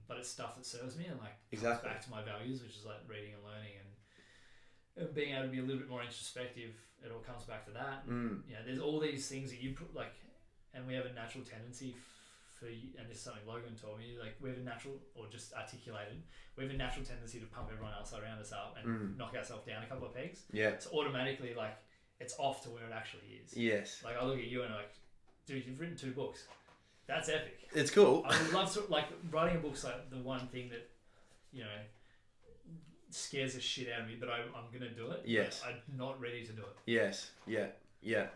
Speaker 3: But it's stuff that serves me and like comes back to my values, which is like reading and learning and being able to be a little bit more introspective. It all comes back to that. There's all these things that you put like, and we have a natural tendency and this is something Logan told me, like we have a natural, or just articulated, we have a natural tendency to pump everyone else around us up and knock ourselves down a couple of pegs. Yeah. So automatically like it's off to where it actually is. Yes. Like I look at you and I'm like, dude, you've written 2 books. That's epic.
Speaker 2: It's cool.
Speaker 3: I would love to, like, writing a book's like the one thing that, scares the shit out of me, but I'm going to do it. Yes. I'm not ready to do it.
Speaker 2: Yes. Yeah.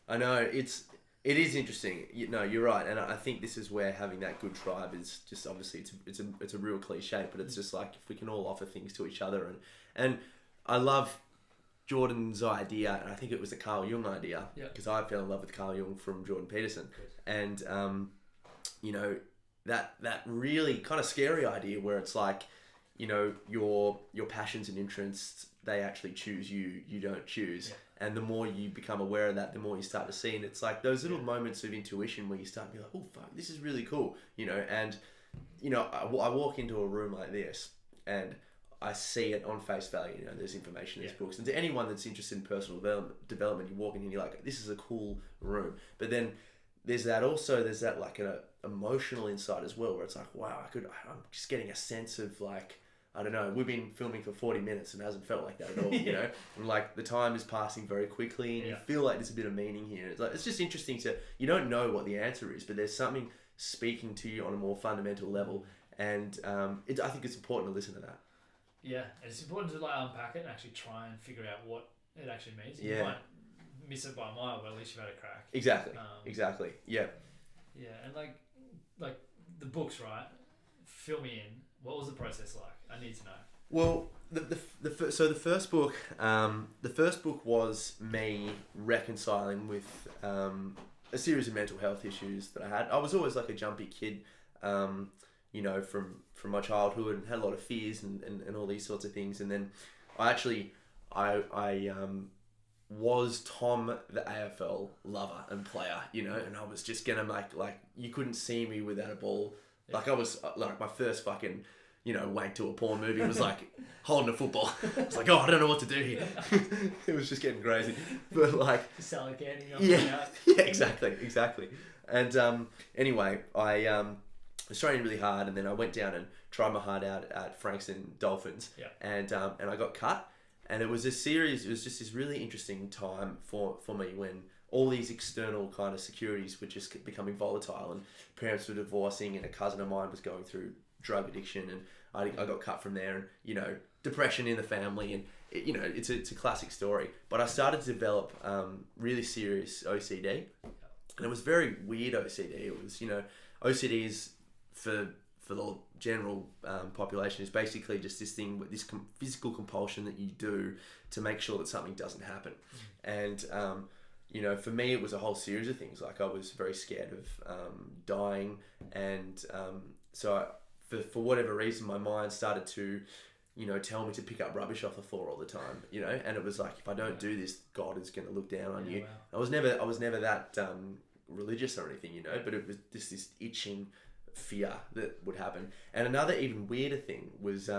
Speaker 2: I know. It is interesting. You're right. And I think this is where having that good tribe is just, obviously it's a real cliche, but it's just like if we can all offer things to each other. And I love Jordan's idea, and I think it was a Carl Jung idea, because I fell in love with Carl Jung from Jordan Peterson. And that really kind of scary idea where it's like, your passions and interests, they actually choose you, you don't choose. And the more you become aware of that, the more you start to see, and it's like those little moments of intuition where you start to be like, oh fuck, this is really cool, and I walk into a room like this and I see it on face value. There's information in these books, and to anyone that's interested in personal development, you walk in and you're like, this is a cool room. But then there's that like an emotional insight as well, where it's like, wow, I'm just getting a sense of like, I don't know, we've been filming for 40 minutes and it hasn't felt like that at all, you know? And like the time is passing very quickly and you feel like there's a bit of meaning here. It's like, it's just interesting you don't know what the answer is, but there's something speaking to you on a more fundamental level. And I think it's important to listen to that.
Speaker 3: Yeah, and it's important to like unpack it and actually try and figure out what it actually means. You might miss it by a mile, but at least you've had a crack.
Speaker 2: Exactly. Yeah.
Speaker 3: Yeah, and like the books, right? Fill me in. What was the process like? I need to know.
Speaker 2: Well, the first book was me reconciling with a series of mental health issues that I had. I was always like a jumpy kid, you know, from my childhood, and had a lot of fears and all these sorts of things. And then I was Tom the AFL lover and player, you know, and I was just gonna like you couldn't see me without a ball. Like I was like my first fucking, you know, wank to a porn movie was like holding a football. I was like, oh, I don't know what to do here. It was just getting crazy. But like,
Speaker 3: selling candy.
Speaker 2: Yeah, exactly. And anyway, I was training really hard, and then I went down and tried my heart out at Frankston Dolphins, and I got cut. And it was just this really interesting time for me when all these external kind of securities were just becoming volatile, and parents were divorcing, and a cousin of mine was going through drug addiction, and I got cut from there, and, you know, depression in the family, and you know, it's a classic story. But I started to develop really serious OCD, and it was very weird OCD. It was, you know, OCD is for the general population is basically just this thing, this physical compulsion that you do to make sure that something doesn't happen. And you know, for me, it was a whole series of things. Like I was very scared of dying, and so for whatever reason, my mind started to, you know, tell me to pick up rubbish off the floor all the time. You know, and it was like, if I don't do this, God is going to look down on you. Wow. I was never that religious or anything, you know, but it was just this itching fear that would happen. And another even weirder thing was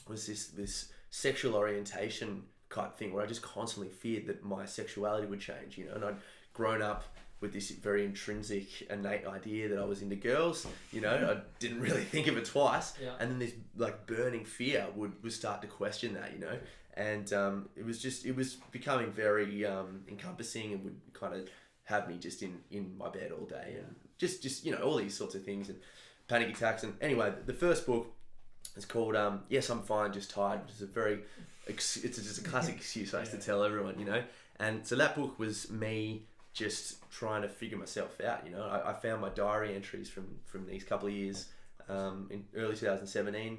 Speaker 2: this sexual orientation type thing, where I just constantly feared that my sexuality would change, you know. And I'd grown up with this very intrinsic, innate idea that I was into girls, you know. I didn't really think of it twice, and then this like burning fear would start to question that, you know. And it was becoming very encompassing, and would kind of have me just in my bed all day, and just you know, all these sorts of things, and panic attacks. And anyway, the first book is called Yes, I'm Fine, Just Tired, which is it's just a classic excuse I used to tell everyone, you know. And so that book was me just trying to figure myself out, you know. I found my diary entries from these couple of years in early 2017,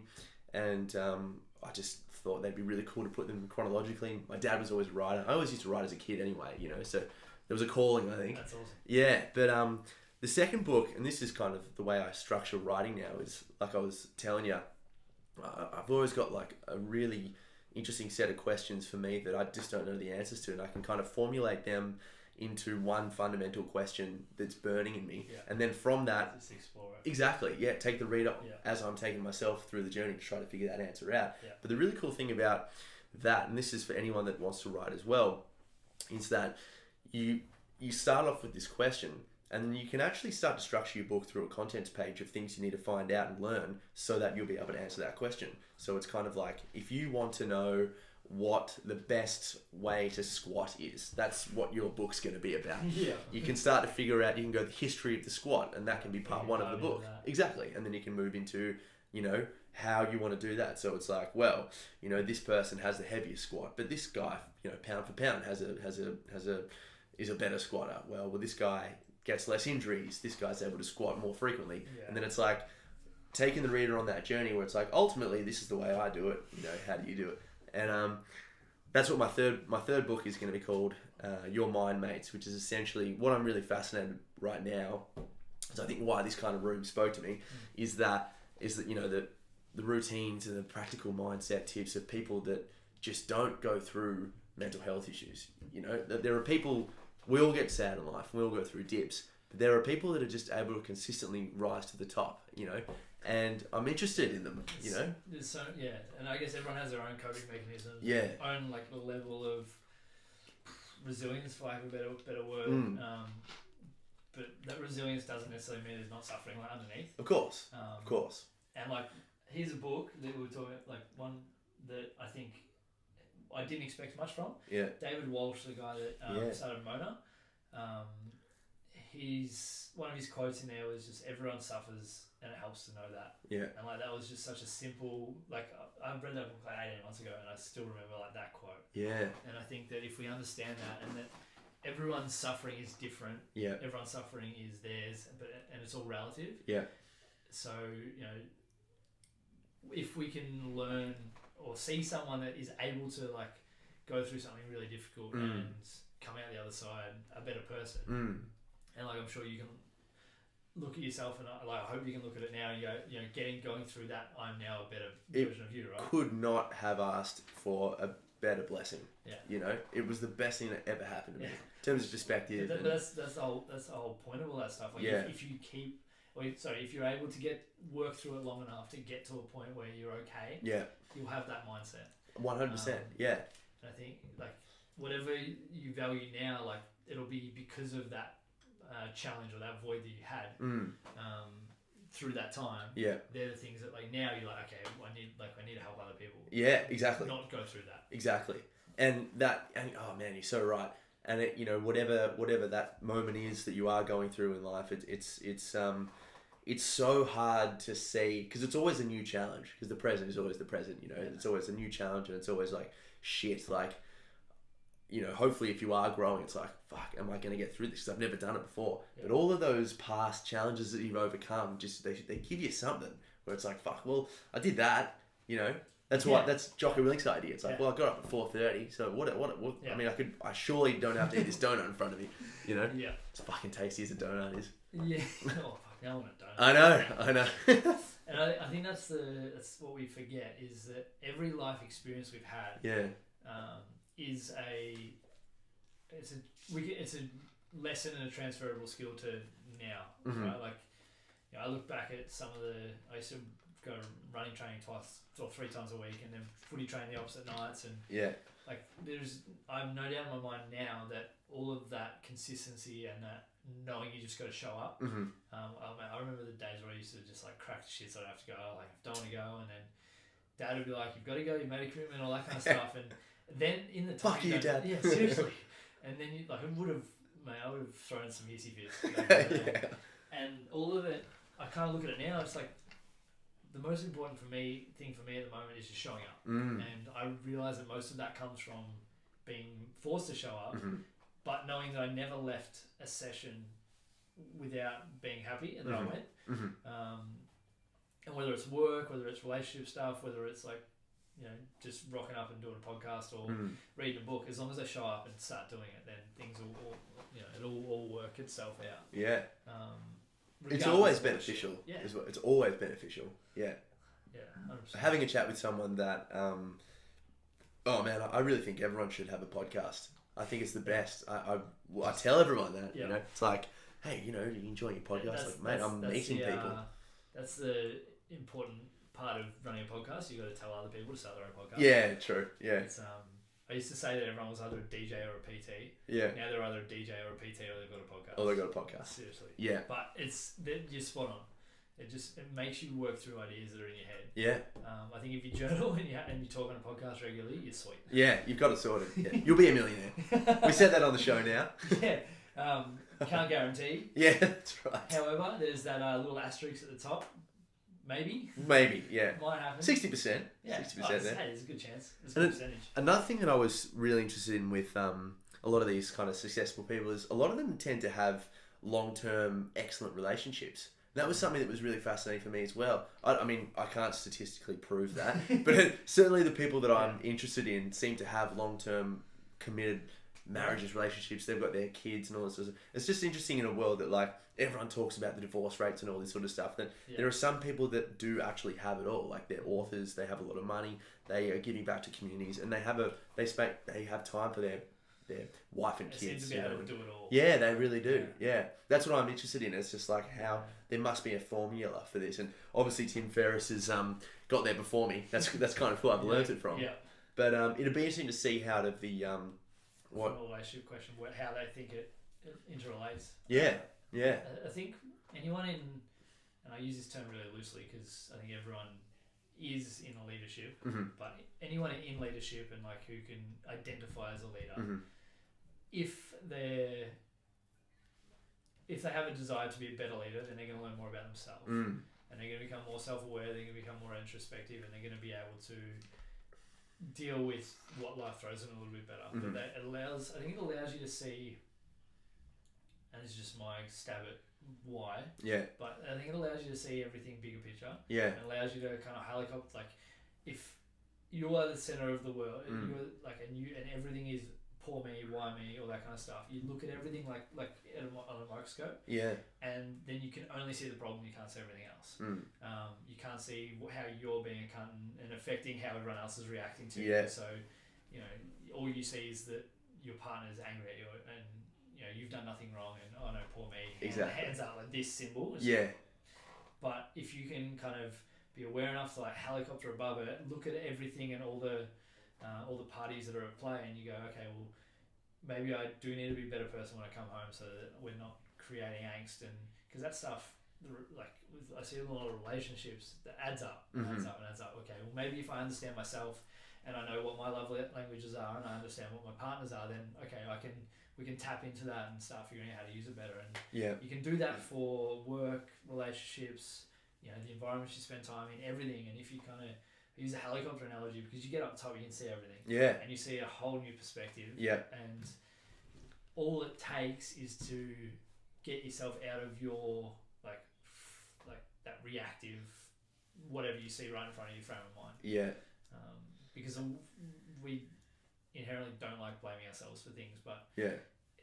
Speaker 2: and I just thought they'd be really cool to put them chronologically. My dad was always a writer. I always used to write as a kid anyway, you know, so there was a calling, I think.
Speaker 3: That's awesome.
Speaker 2: Yeah, but the second book, and this is kind of the way I structure writing now, is like I was telling you, I've always got like a really interesting set of questions for me that I just don't know the answers to, and I can kind of formulate them into one fundamental question that's burning in me, and then from that,
Speaker 3: just explore it.
Speaker 2: Exactly, take the reader as I'm taking myself through the journey to try to figure that answer out. But the really cool thing about that, and this is for anyone that wants to write as well, is that you start off with this question, and you can actually start to structure your book through a contents page of things you need to find out and learn so that you'll be able to answer that question. So it's kind of like, if you want to know what the best way to squat is, that's what your book's going to be about. You can start to figure out, you can go the history of the squat, and that can be part one of the book. Exactly. And then you can move into, you know, how you want to do that. So it's like, well, you know, this person has the heaviest squat, but this guy, you know, pound for pound is a better squatter. Well, this guy gets less injuries. This guy's able to squat more frequently. And then it's like taking the reader on that journey where it's like, ultimately, this is the way I do it. You know, how do you do it? And that's what my third book is going to be called, Your Mind Mates, which is essentially what I'm really fascinated right now. So I think why this kind of room spoke to me is that you know, the routines and the practical mindset tips of people that just don't go through mental health issues. You know, there are people, we all get sad in life, we all go through dips, but there are people that are just able to consistently rise to the top, you know, and I'm interested in them, you know.
Speaker 3: So, and I guess everyone has their own coping mechanisms, own like the level of resilience, for lack of a better word. but that resilience doesn't necessarily mean there's not suffering like underneath.
Speaker 2: Of course. Of course.
Speaker 3: And like, here's a book that we were talking about, like one that I think I didn't expect much from.
Speaker 2: Yeah.
Speaker 3: David Walsh, the guy that started Mona. One of his quotes in there was just, everyone suffers and it helps to know that.
Speaker 2: Yeah.
Speaker 3: And like, that was just such a simple, like, I read that book like 18 months ago and I still remember like that quote.
Speaker 2: Yeah.
Speaker 3: And I think that if we understand that, and that everyone's suffering is different.
Speaker 2: Yeah.
Speaker 3: Everyone's suffering is theirs, and it's all relative.
Speaker 2: Yeah.
Speaker 3: So, if we can learn or see someone that is able to like go through something really difficult and come out the other side a better person, and like, I'm sure you can look at yourself, and I hope you can look at it now and go, going through that, I'm now a better version of you, right?
Speaker 2: Could not have asked for a better blessing.
Speaker 3: Yeah.
Speaker 2: It was the best thing that ever happened to me. In terms of perspective.
Speaker 3: But that's the whole point of all that stuff. Like, if you keep, if you're able to work through it long enough to get to a point where you're okay, you'll have that mindset.
Speaker 2: 100%. Yeah.
Speaker 3: And I think like whatever you value now, like it'll be because of that challenge or that void that you had through that time. Yeah. They're the things that like now you're like, okay, I need to help other people.
Speaker 2: Yeah, exactly.
Speaker 3: Not go through that.
Speaker 2: Exactly. And oh man, you're so right. And whatever that moment is that you are going through in life, it's so hard to see, because it's always a new challenge, because the present is always the present, it's always a new challenge, and it's always like shit, like, hopefully if you are growing, it's like, fuck, am I going to get through this? Because I've never done it before. Yeah. But all of those past challenges that you've overcome, just they give you something where it's like, fuck, well, I did that, That's Jocko Willink's idea. It's like, well, I got up at 4:30, so what I mean, I surely don't have to eat this donut in front of me,
Speaker 3: Yeah.
Speaker 2: It's fucking tasty as a donut is.
Speaker 3: Yeah. Oh, fuck, now I want a donut.
Speaker 2: I know.
Speaker 3: And I think that's what we forget, is that every life experience we've had is it's a lesson and a transferable skill to now, right? Like, I look back at I used to go running training 2 or 3 times a week, and then footy training the opposite nights, and like I've no doubt in my mind now that all of that consistency and that knowing you just got to show up. I remember the days where I used to just like crack the shit, so I don't have to go, like I don't want to go, and then Dad would be like, you've got to go, you made a commitment, all that kind of stuff, and then in the time,
Speaker 2: fuck you, Dad.
Speaker 3: Yeah, seriously. And then I would have thrown some hissy fits. And all of it, I kind of look at it now, it's like, the most important thing for me at the moment is just showing up. And I realise that most of that comes from being forced to show up, but knowing that I never left a session without being happy and that I went. And whether it's work, whether it's relationship stuff, whether it's like, just rocking up and doing a podcast or reading a book, as long as I show up and start doing it, then things will it'll all work itself out. Yeah.
Speaker 2: It's always beneficial. Yeah. It's always beneficial. Yeah.
Speaker 3: Yeah. 100%.
Speaker 2: Having a chat with someone that, oh man, I really think everyone should have a podcast. I think it's the best. I tell everyone that, it's like, hey, you enjoying your podcast? Like, mate, I'm meeting people.
Speaker 3: That's the important part of running a podcast. You got to tell other people to start their own podcast.
Speaker 2: Yeah, true. Yeah.
Speaker 3: It's, I used to say that everyone was either a DJ or a PT.
Speaker 2: Yeah.
Speaker 3: Now they're either a DJ or a PT or they've got a podcast.
Speaker 2: Oh, they've got a podcast.
Speaker 3: Seriously.
Speaker 2: Yeah.
Speaker 3: But you're spot on. It makes you work through ideas that are in your head.
Speaker 2: Yeah.
Speaker 3: I think if you journal and you talk on a podcast regularly, you're sweet.
Speaker 2: Yeah, you've got it sorted. Yeah. You'll be a millionaire. We said that on the show now.
Speaker 3: Yeah. Can't guarantee.
Speaker 2: Yeah, that's right.
Speaker 3: However, there's that little asterisk at the top. Maybe,
Speaker 2: yeah.
Speaker 3: Might happen.
Speaker 2: 60%.
Speaker 3: Yeah.
Speaker 2: 60% there.
Speaker 3: Hey, there's a good chance. There's a good percentage.
Speaker 2: Another thing that I was really interested in with a lot of these kind of successful people is a lot of them tend to have long-term excellent relationships. That was something that was really fascinating for me as well. I mean, I can't statistically prove that, but certainly the people that I'm interested in seem to have long-term committed marriages, relationships. They've got their kids and all this sort of stuff. It's just interesting in a world that like everyone talks about the divorce rates and all this sort of stuff. That there are some people that do actually have it all. Like they're authors, they have a lot of money, they are giving back to communities, and they have time for their wife and kids.
Speaker 3: They seem to be able to do it all.
Speaker 2: Yeah, they really do. Yeah, that's what I'm interested in. It's just like how there must be a formula for this, and obviously Tim Ferriss has got there before me. That's kind of who I've learnt it from.
Speaker 3: Yeah.
Speaker 2: But it'd be interesting to see how the
Speaker 3: what relationship question, how they think it interrelates.
Speaker 2: Yeah. Yeah.
Speaker 3: I think anyone in, and I use this term really loosely because I think everyone is in a leadership, but anyone in leadership and like who can identify as a leader, if they have a desire to be a better leader, then they're going to learn more about themselves, and they're going to become more self-aware. They're going to become more introspective, and they're going to be able to deal with what life throws them a little bit better. But I think it allows you to see, and it's just my stab at why. Yeah. But I think it allows you to see everything bigger picture. Yeah. And allows you to kind of helicopter, like, if you are the center of the world, you're like, and everything is poor me, why me, all that kind of stuff. You look at everything like on a microscope. Yeah. And then you can only see the problem. You can't see everything else. You can't see how you're being a cunt and affecting how everyone else is reacting to you. So, you know, all you see is that your partner is angry at you and, you know, you've done nothing wrong and, oh no, poor me. Exactly. Hands up, like this symbol. But if you can kind of be aware enough to like helicopter above it, look at everything and all the parties that are at play, and you go, okay, well, maybe I do need to be a better person when I come home, so that we're not creating angst, and because that stuff, like I see in a lot of relationships, that adds up, adds up. Okay, well, maybe if I understand myself and I know what my love languages are, and I understand what my partners are, then okay, we can tap into that and start figuring out how to use it better. And you can do that for work, relationships, you know, the environment you spend time in, everything. And if you kind of use a helicopter analogy, because you get up top, you can see everything. Yeah. And you see a whole new perspective. Yeah. And all it takes is to get yourself out of your like that reactive, whatever you see right in front of you, frame of mind. Yeah. Because we inherently don't like blaming ourselves for things, but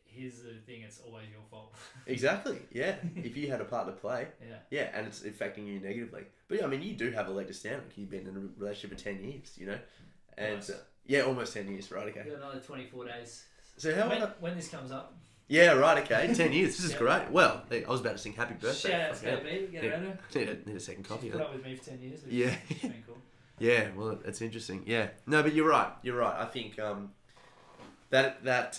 Speaker 3: here's the thing: it's always your fault. Exactly. Yeah. If you had a part to play. Yeah. And it's affecting you negatively. But I mean, you do have a leg to stand on. You've been in a relationship for 10 years, you know, and almost 10 years, right? Okay. We've got another 24 days. So when this comes up? Yeah, right. Okay, 10 years. This is great. Well, I was about to sing happy birthday. Shout out to Scotty. Get around her. Need a second copy. Put up with me for 10 years. Yeah. It's been cool. Yeah, well, it's interesting. Yeah, no, but you're right. I think that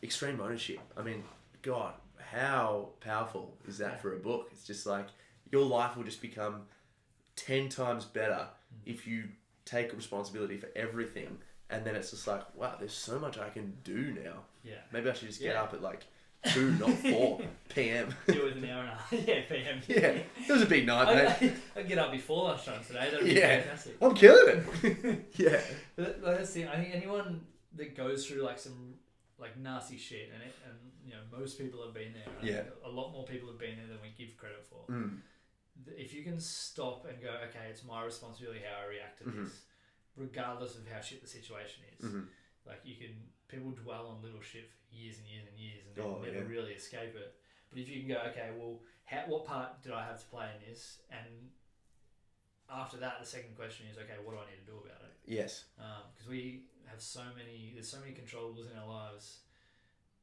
Speaker 3: extreme ownership. I mean, God, how powerful is that for a book? It's just like your life will just become 10 times better if you take responsibility for everything, and then it's just like, wow, there's so much I can do now. Yeah, maybe I should just get up at like 2, not 4 p.m. Do it with an hour and a half. Yeah, p.m. Yeah, it was a big night, mate. I get up before lunchtime today. That'd be fantastic. I'm killing it. Yeah. But that's the thing. I think anyone that goes through like some like nasty shit, and you know, most people have been there. Yeah. A lot more people have been there than we give credit for. If you can stop and go, okay, it's my responsibility how I react to this, regardless of how shit the situation is. Like people dwell on little shit for years and years and years, and never really escape it. But if you can go, okay, well, what part did I have to play in this? And after that, the second question is, okay, what do I need to do about it? Yes. Because we have there's so many controllables in our lives.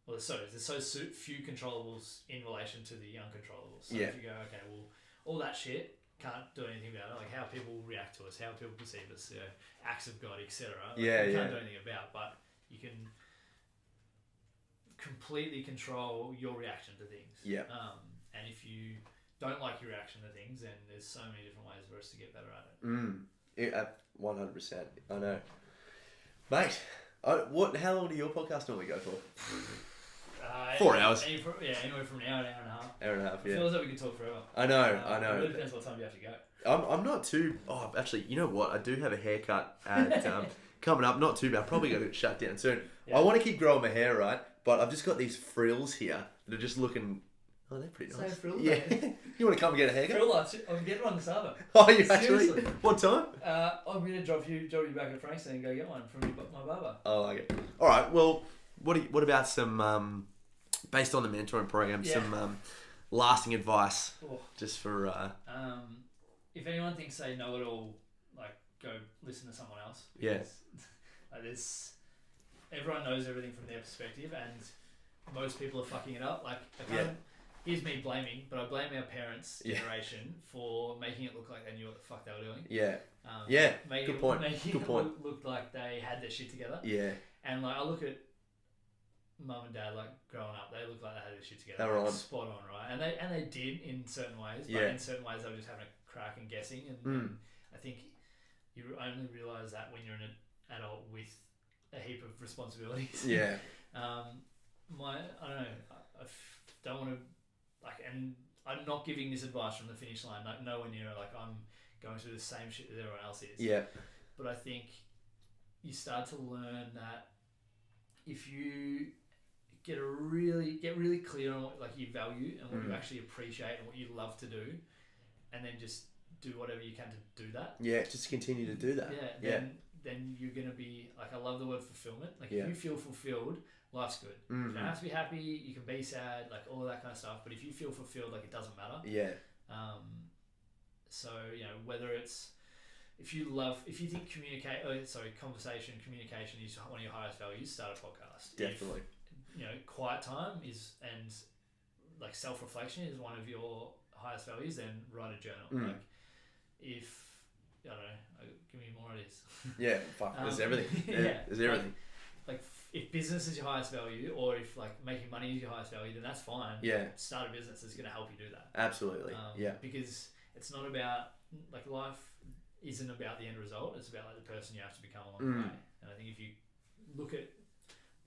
Speaker 3: Well, there's so few controllables in relation to the uncontrollables. So if you go, okay, well, all that shit, can't do anything about it. Like how people react to us, how people perceive us, you know, acts of God, etc. Like, you can't do anything about, but you can completely control your reaction to things. Yeah. And if you don't like your reaction to things, then there's so many different ways for us to get better at it. 100%. I know, mate. How long do your podcast normally go for? 4 hours. Anywhere from an hour to an hour and a half. Hour and a half, yeah. It feels like we could talk forever. I know. It really depends what time you have to go. I'm not too... Oh, actually, you know what? I do have a haircut at, coming up. Not too bad. Probably going to get shut down soon. Yeah. I want to keep growing my hair, right? But I've just got these frills here that are just looking... Oh, they're pretty nice. Same frills, yeah. You want to come and get a haircut? Frill lights. I'm getting one this Arbor. Oh, you actually? What time? I'm going to drop you back at Frankston and go get one from my barber. Oh, okay. All right. Well, what about some... based on the mentoring program, some lasting advice just for... if anyone thinks they know it all, like, go listen to someone else. Because, everyone knows everything from their perspective, and most people are fucking it up. Like, here's me blaming, but I blame our parents' generation for making it look like they knew what the fuck they were doing. Yeah. Good point. Making it look like they had their shit together. Yeah. And, like, I look at mum and dad, like growing up, they looked like they had their shit together.
Speaker 2: They were on.
Speaker 3: Spot on, right? And they did in certain ways, but in certain ways they were just having a crack and guessing. And I think you only realise that when you're an adult with a heap of responsibilities.
Speaker 2: Yeah.
Speaker 3: I don't know. I don't want to and I'm not giving this advice from the finish line. Like nowhere near like I'm going through the same shit that everyone else is.
Speaker 2: Yeah.
Speaker 3: But I think you start to learn that if you get really clear on what like you value and what you actually appreciate and what you love to do, and then just do whatever you can to do that.
Speaker 2: Yeah, just continue to do that.
Speaker 3: Then you're gonna be like, I love the word fulfillment. Like if you feel fulfilled, life's good. You don't have to be happy. You can be sad, like all of that kind of stuff. But if you feel fulfilled, like it doesn't matter.
Speaker 2: Yeah.
Speaker 3: So whether it's if you think conversation, communication is one of your highest values, start a podcast.
Speaker 2: Definitely.
Speaker 3: If, quiet time and like self-reflection is one of your highest values, then write a journal. Like if, I don't know, give me more ideas.
Speaker 2: Yeah, fuck, there's everything. There's everything.
Speaker 3: Like if business is your highest value, or if like making money is your highest value, then that's fine.
Speaker 2: Yeah.
Speaker 3: Start a business is going to help you do that.
Speaker 2: Absolutely.
Speaker 3: Because it's not about, like life isn't about the end result, it's about like the person you have to become along the way. And I think if you look at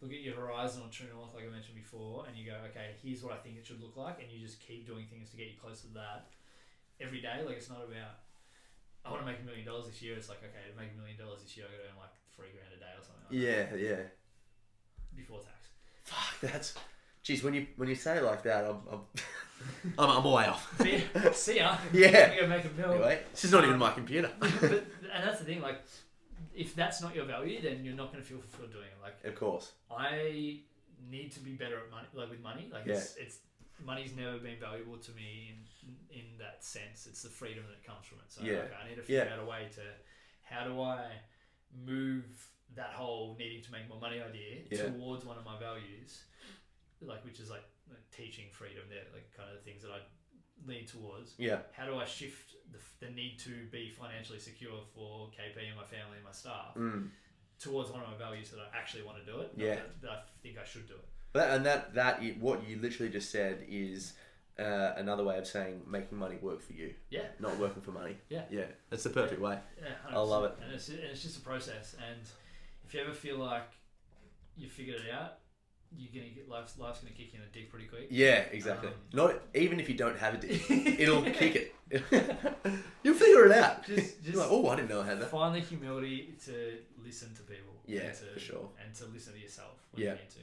Speaker 3: your horizon or true north, like I mentioned before, and you go, okay, here's what I think it should look like, and you just keep doing things to get you closer to that every day. Like it's not about, I want to make $1 million this year. It's like, okay, to make $1 million this year, I got to earn like $3,000 a day or something like that. Yeah. Before tax.
Speaker 2: Fuck, that's, geez, when you say it like that, I'm way off.
Speaker 3: See ya.
Speaker 2: Yeah.
Speaker 3: You gotta make $1 million.
Speaker 2: Anyway, this is not even my computer.
Speaker 3: And that's the thing, like, if that's not your value, then you're not going to feel fulfilled doing it. Like,
Speaker 2: of course. I
Speaker 3: need to be better at money, like with money. Like, it's money's never been valuable to me in that sense. It's the freedom that comes from it. So like, I need to figure out a way to, how do I move that whole needing to make more money idea towards one of my values, like which is like teaching, freedom. They're like kind of the things that I lean towards. Yeah. How do I shift the need to be financially secure for KP and my family and my staff towards one of my values that I actually want to do it? That I think I should do it.
Speaker 2: That what you literally just said is another way of saying making money work for you. Yeah. Not working for money. Yeah. Yeah. That's the perfect way. Yeah. 100%. I love it.
Speaker 3: And it's just a process. And if you ever feel like you figured it out, you're gonna get life's gonna kick you in the dick pretty quick.
Speaker 2: Yeah, exactly. Not even if you don't have a dick, it'll kick it. You'll figure it out. Just like, oh, I didn't know I had that.
Speaker 3: Find the humility to listen to people.
Speaker 2: Yeah, for sure.
Speaker 3: And to listen to yourself when you need to.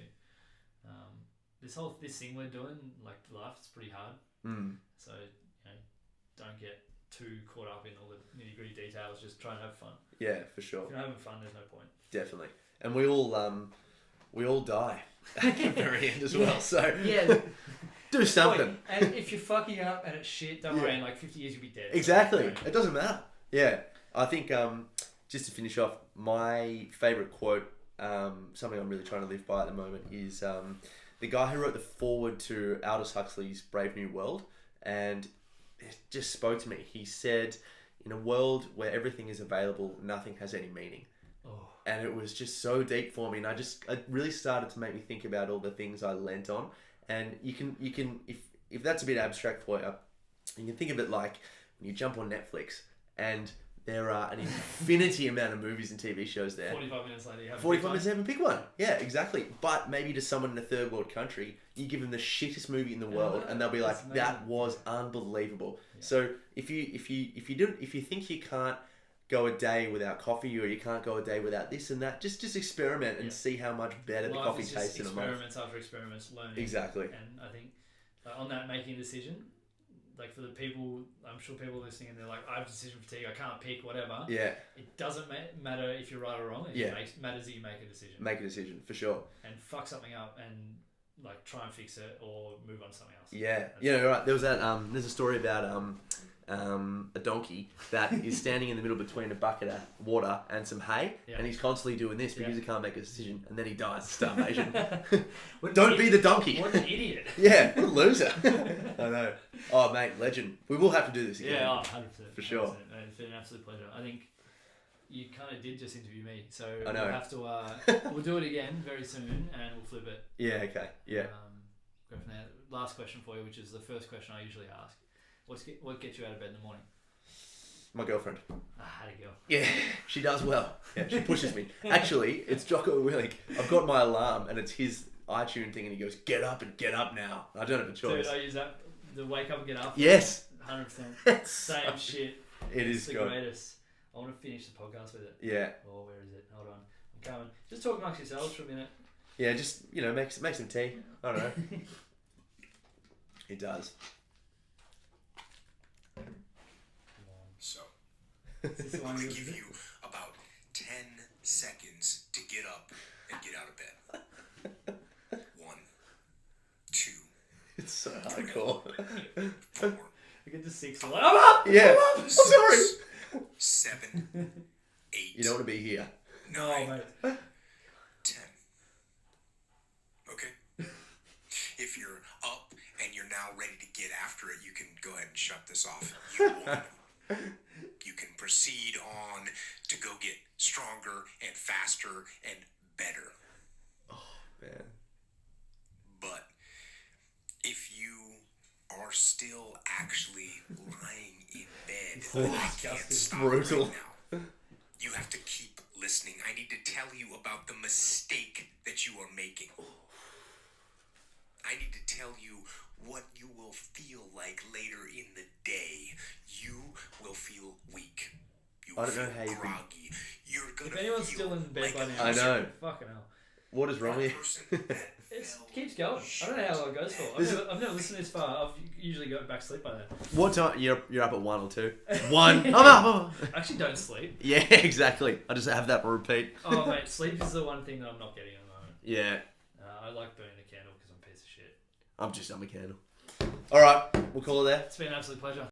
Speaker 3: This thing we're doing, like life, it's pretty hard. So don't get too caught up in all the nitty gritty details. Just try and have fun.
Speaker 2: Yeah, for sure.
Speaker 3: If you're not having fun, there's no point.
Speaker 2: Definitely. And we all die at the very end as well. So do something.
Speaker 3: And if you're fucking up and it's shit, don't worry. In like 50 years, you'll be dead.
Speaker 2: Exactly. So, it doesn't matter. Yeah. I think just to finish off, my favourite quote, something I'm really trying to live by at the moment, is the guy who wrote the foreword to Aldous Huxley's Brave New World, and it just spoke to me. He said, in a world where everything is available, nothing has any meaning. Oh. And it was just so deep for me, and it really started to make me think about all the things I lent on. And you can if that's a bit abstract for you, you can think of it like when you jump on Netflix and there are an infinity amount of movies and TV shows there.
Speaker 3: 45 minutes later, you have
Speaker 2: 45 minutes later, pick one. Yeah, exactly. But maybe to someone in a third world country, you give them the shittest movie in the world, and they'll be like, "That was unbelievable." Yeah. So if you think you can't go a day without coffee, or you can't go a day without this and that, just experiment and see how much better the coffee tastes in a month.
Speaker 3: Experiments after experiments, learning.
Speaker 2: Exactly.
Speaker 3: And I think on that making a decision, like for the people, I'm sure people listening and they're like, I have decision fatigue, I can't pick, whatever. Yeah. It doesn't matter if you're right or wrong. It matters that you make a decision.
Speaker 2: Make a decision, for sure.
Speaker 3: And fuck something up and like try and fix it or move on to something else.
Speaker 2: Yeah. You're right. There was that, there's a story about a donkey that is standing in the middle between a bucket of water and some hay, and he's constantly doing this because he can't make a decision, and then he dies of starvation. Don't be the donkey.
Speaker 3: What an idiot.
Speaker 2: Yeah, what a loser. I know. Oh, mate, legend. We will have to do this again.
Speaker 3: Yeah, 100%.
Speaker 2: For sure.
Speaker 3: 100%. It's been an absolute pleasure. I think you kind of did just interview me, so
Speaker 2: I know.
Speaker 3: we'll have to. We'll do it again very soon, and we'll flip it.
Speaker 2: Yeah. Okay. Yeah.
Speaker 3: Go from there. Last question for you, which is the first question I usually ask. What gets you out of bed in the morning?
Speaker 2: My girlfriend.
Speaker 3: I had a girl.
Speaker 2: Yeah, she does well. Yeah, she pushes me. Actually, it's Jocko Willick. I've got my alarm, and it's his iTunes thing, and he goes, "Get up and get up now." I don't have a choice.
Speaker 3: Dude, I use that. The wake up and get up.
Speaker 2: Yes.
Speaker 3: 100%. Same shit.
Speaker 2: It's
Speaker 3: the greatest. I want to finish the podcast with it.
Speaker 2: Yeah.
Speaker 3: Oh, where is it? Hold on. I'm coming. Just talk amongst yourselves for a minute.
Speaker 2: Yeah, just, make some tea. I don't know. It does.
Speaker 1: So,
Speaker 3: Is this the one
Speaker 1: I'm
Speaker 3: you
Speaker 1: going to give you about 10 seconds to get up and get out of bed. 1, 2,
Speaker 2: It's so hardcore.
Speaker 1: 4,
Speaker 3: I get to 6. I'm like, I'm up!
Speaker 2: Yeah.
Speaker 3: I'm up!
Speaker 2: I'm sorry.
Speaker 1: 7, 8,
Speaker 2: You don't want to be here.
Speaker 1: 9,
Speaker 3: Oh, mate.
Speaker 1: 10. Okay? If you're up and you're now ready to get after it, you can go ahead and shut this off. You won. You can proceed on to go get stronger and faster and better.
Speaker 2: Oh, man.
Speaker 1: But if you are still actually lying in bed, I can't stop
Speaker 2: Brutal.
Speaker 1: right now. You have to keep listening. I need to tell you about the mistake that you are making. I need to tell you what you will feel like later in the day. You will feel weak. You will
Speaker 2: I don't know
Speaker 1: feel
Speaker 2: how you
Speaker 1: groggy. You're gonna
Speaker 3: If anyone's
Speaker 1: feel
Speaker 3: still in bed
Speaker 1: like
Speaker 3: by
Speaker 1: a
Speaker 3: now,
Speaker 2: I know.
Speaker 3: Fucking hell.
Speaker 2: What is wrong with
Speaker 1: person
Speaker 2: you?
Speaker 1: that
Speaker 3: It
Speaker 1: fell
Speaker 3: keeps going. I don't know how long it goes for. I've never listened this far. I've usually got back to sleep by then.
Speaker 2: What time? You're up at 1 or 2? 1. I'm up.
Speaker 3: I actually don't sleep.
Speaker 2: Yeah, exactly. I just have that on repeat.
Speaker 3: Oh, mate, sleep is the one thing that I'm not getting at the moment.
Speaker 2: Yeah.
Speaker 3: I like burning a candle because I'm a piece of shit.
Speaker 2: I'm a candle. All right. We'll call it there.
Speaker 3: It's been an absolute pleasure.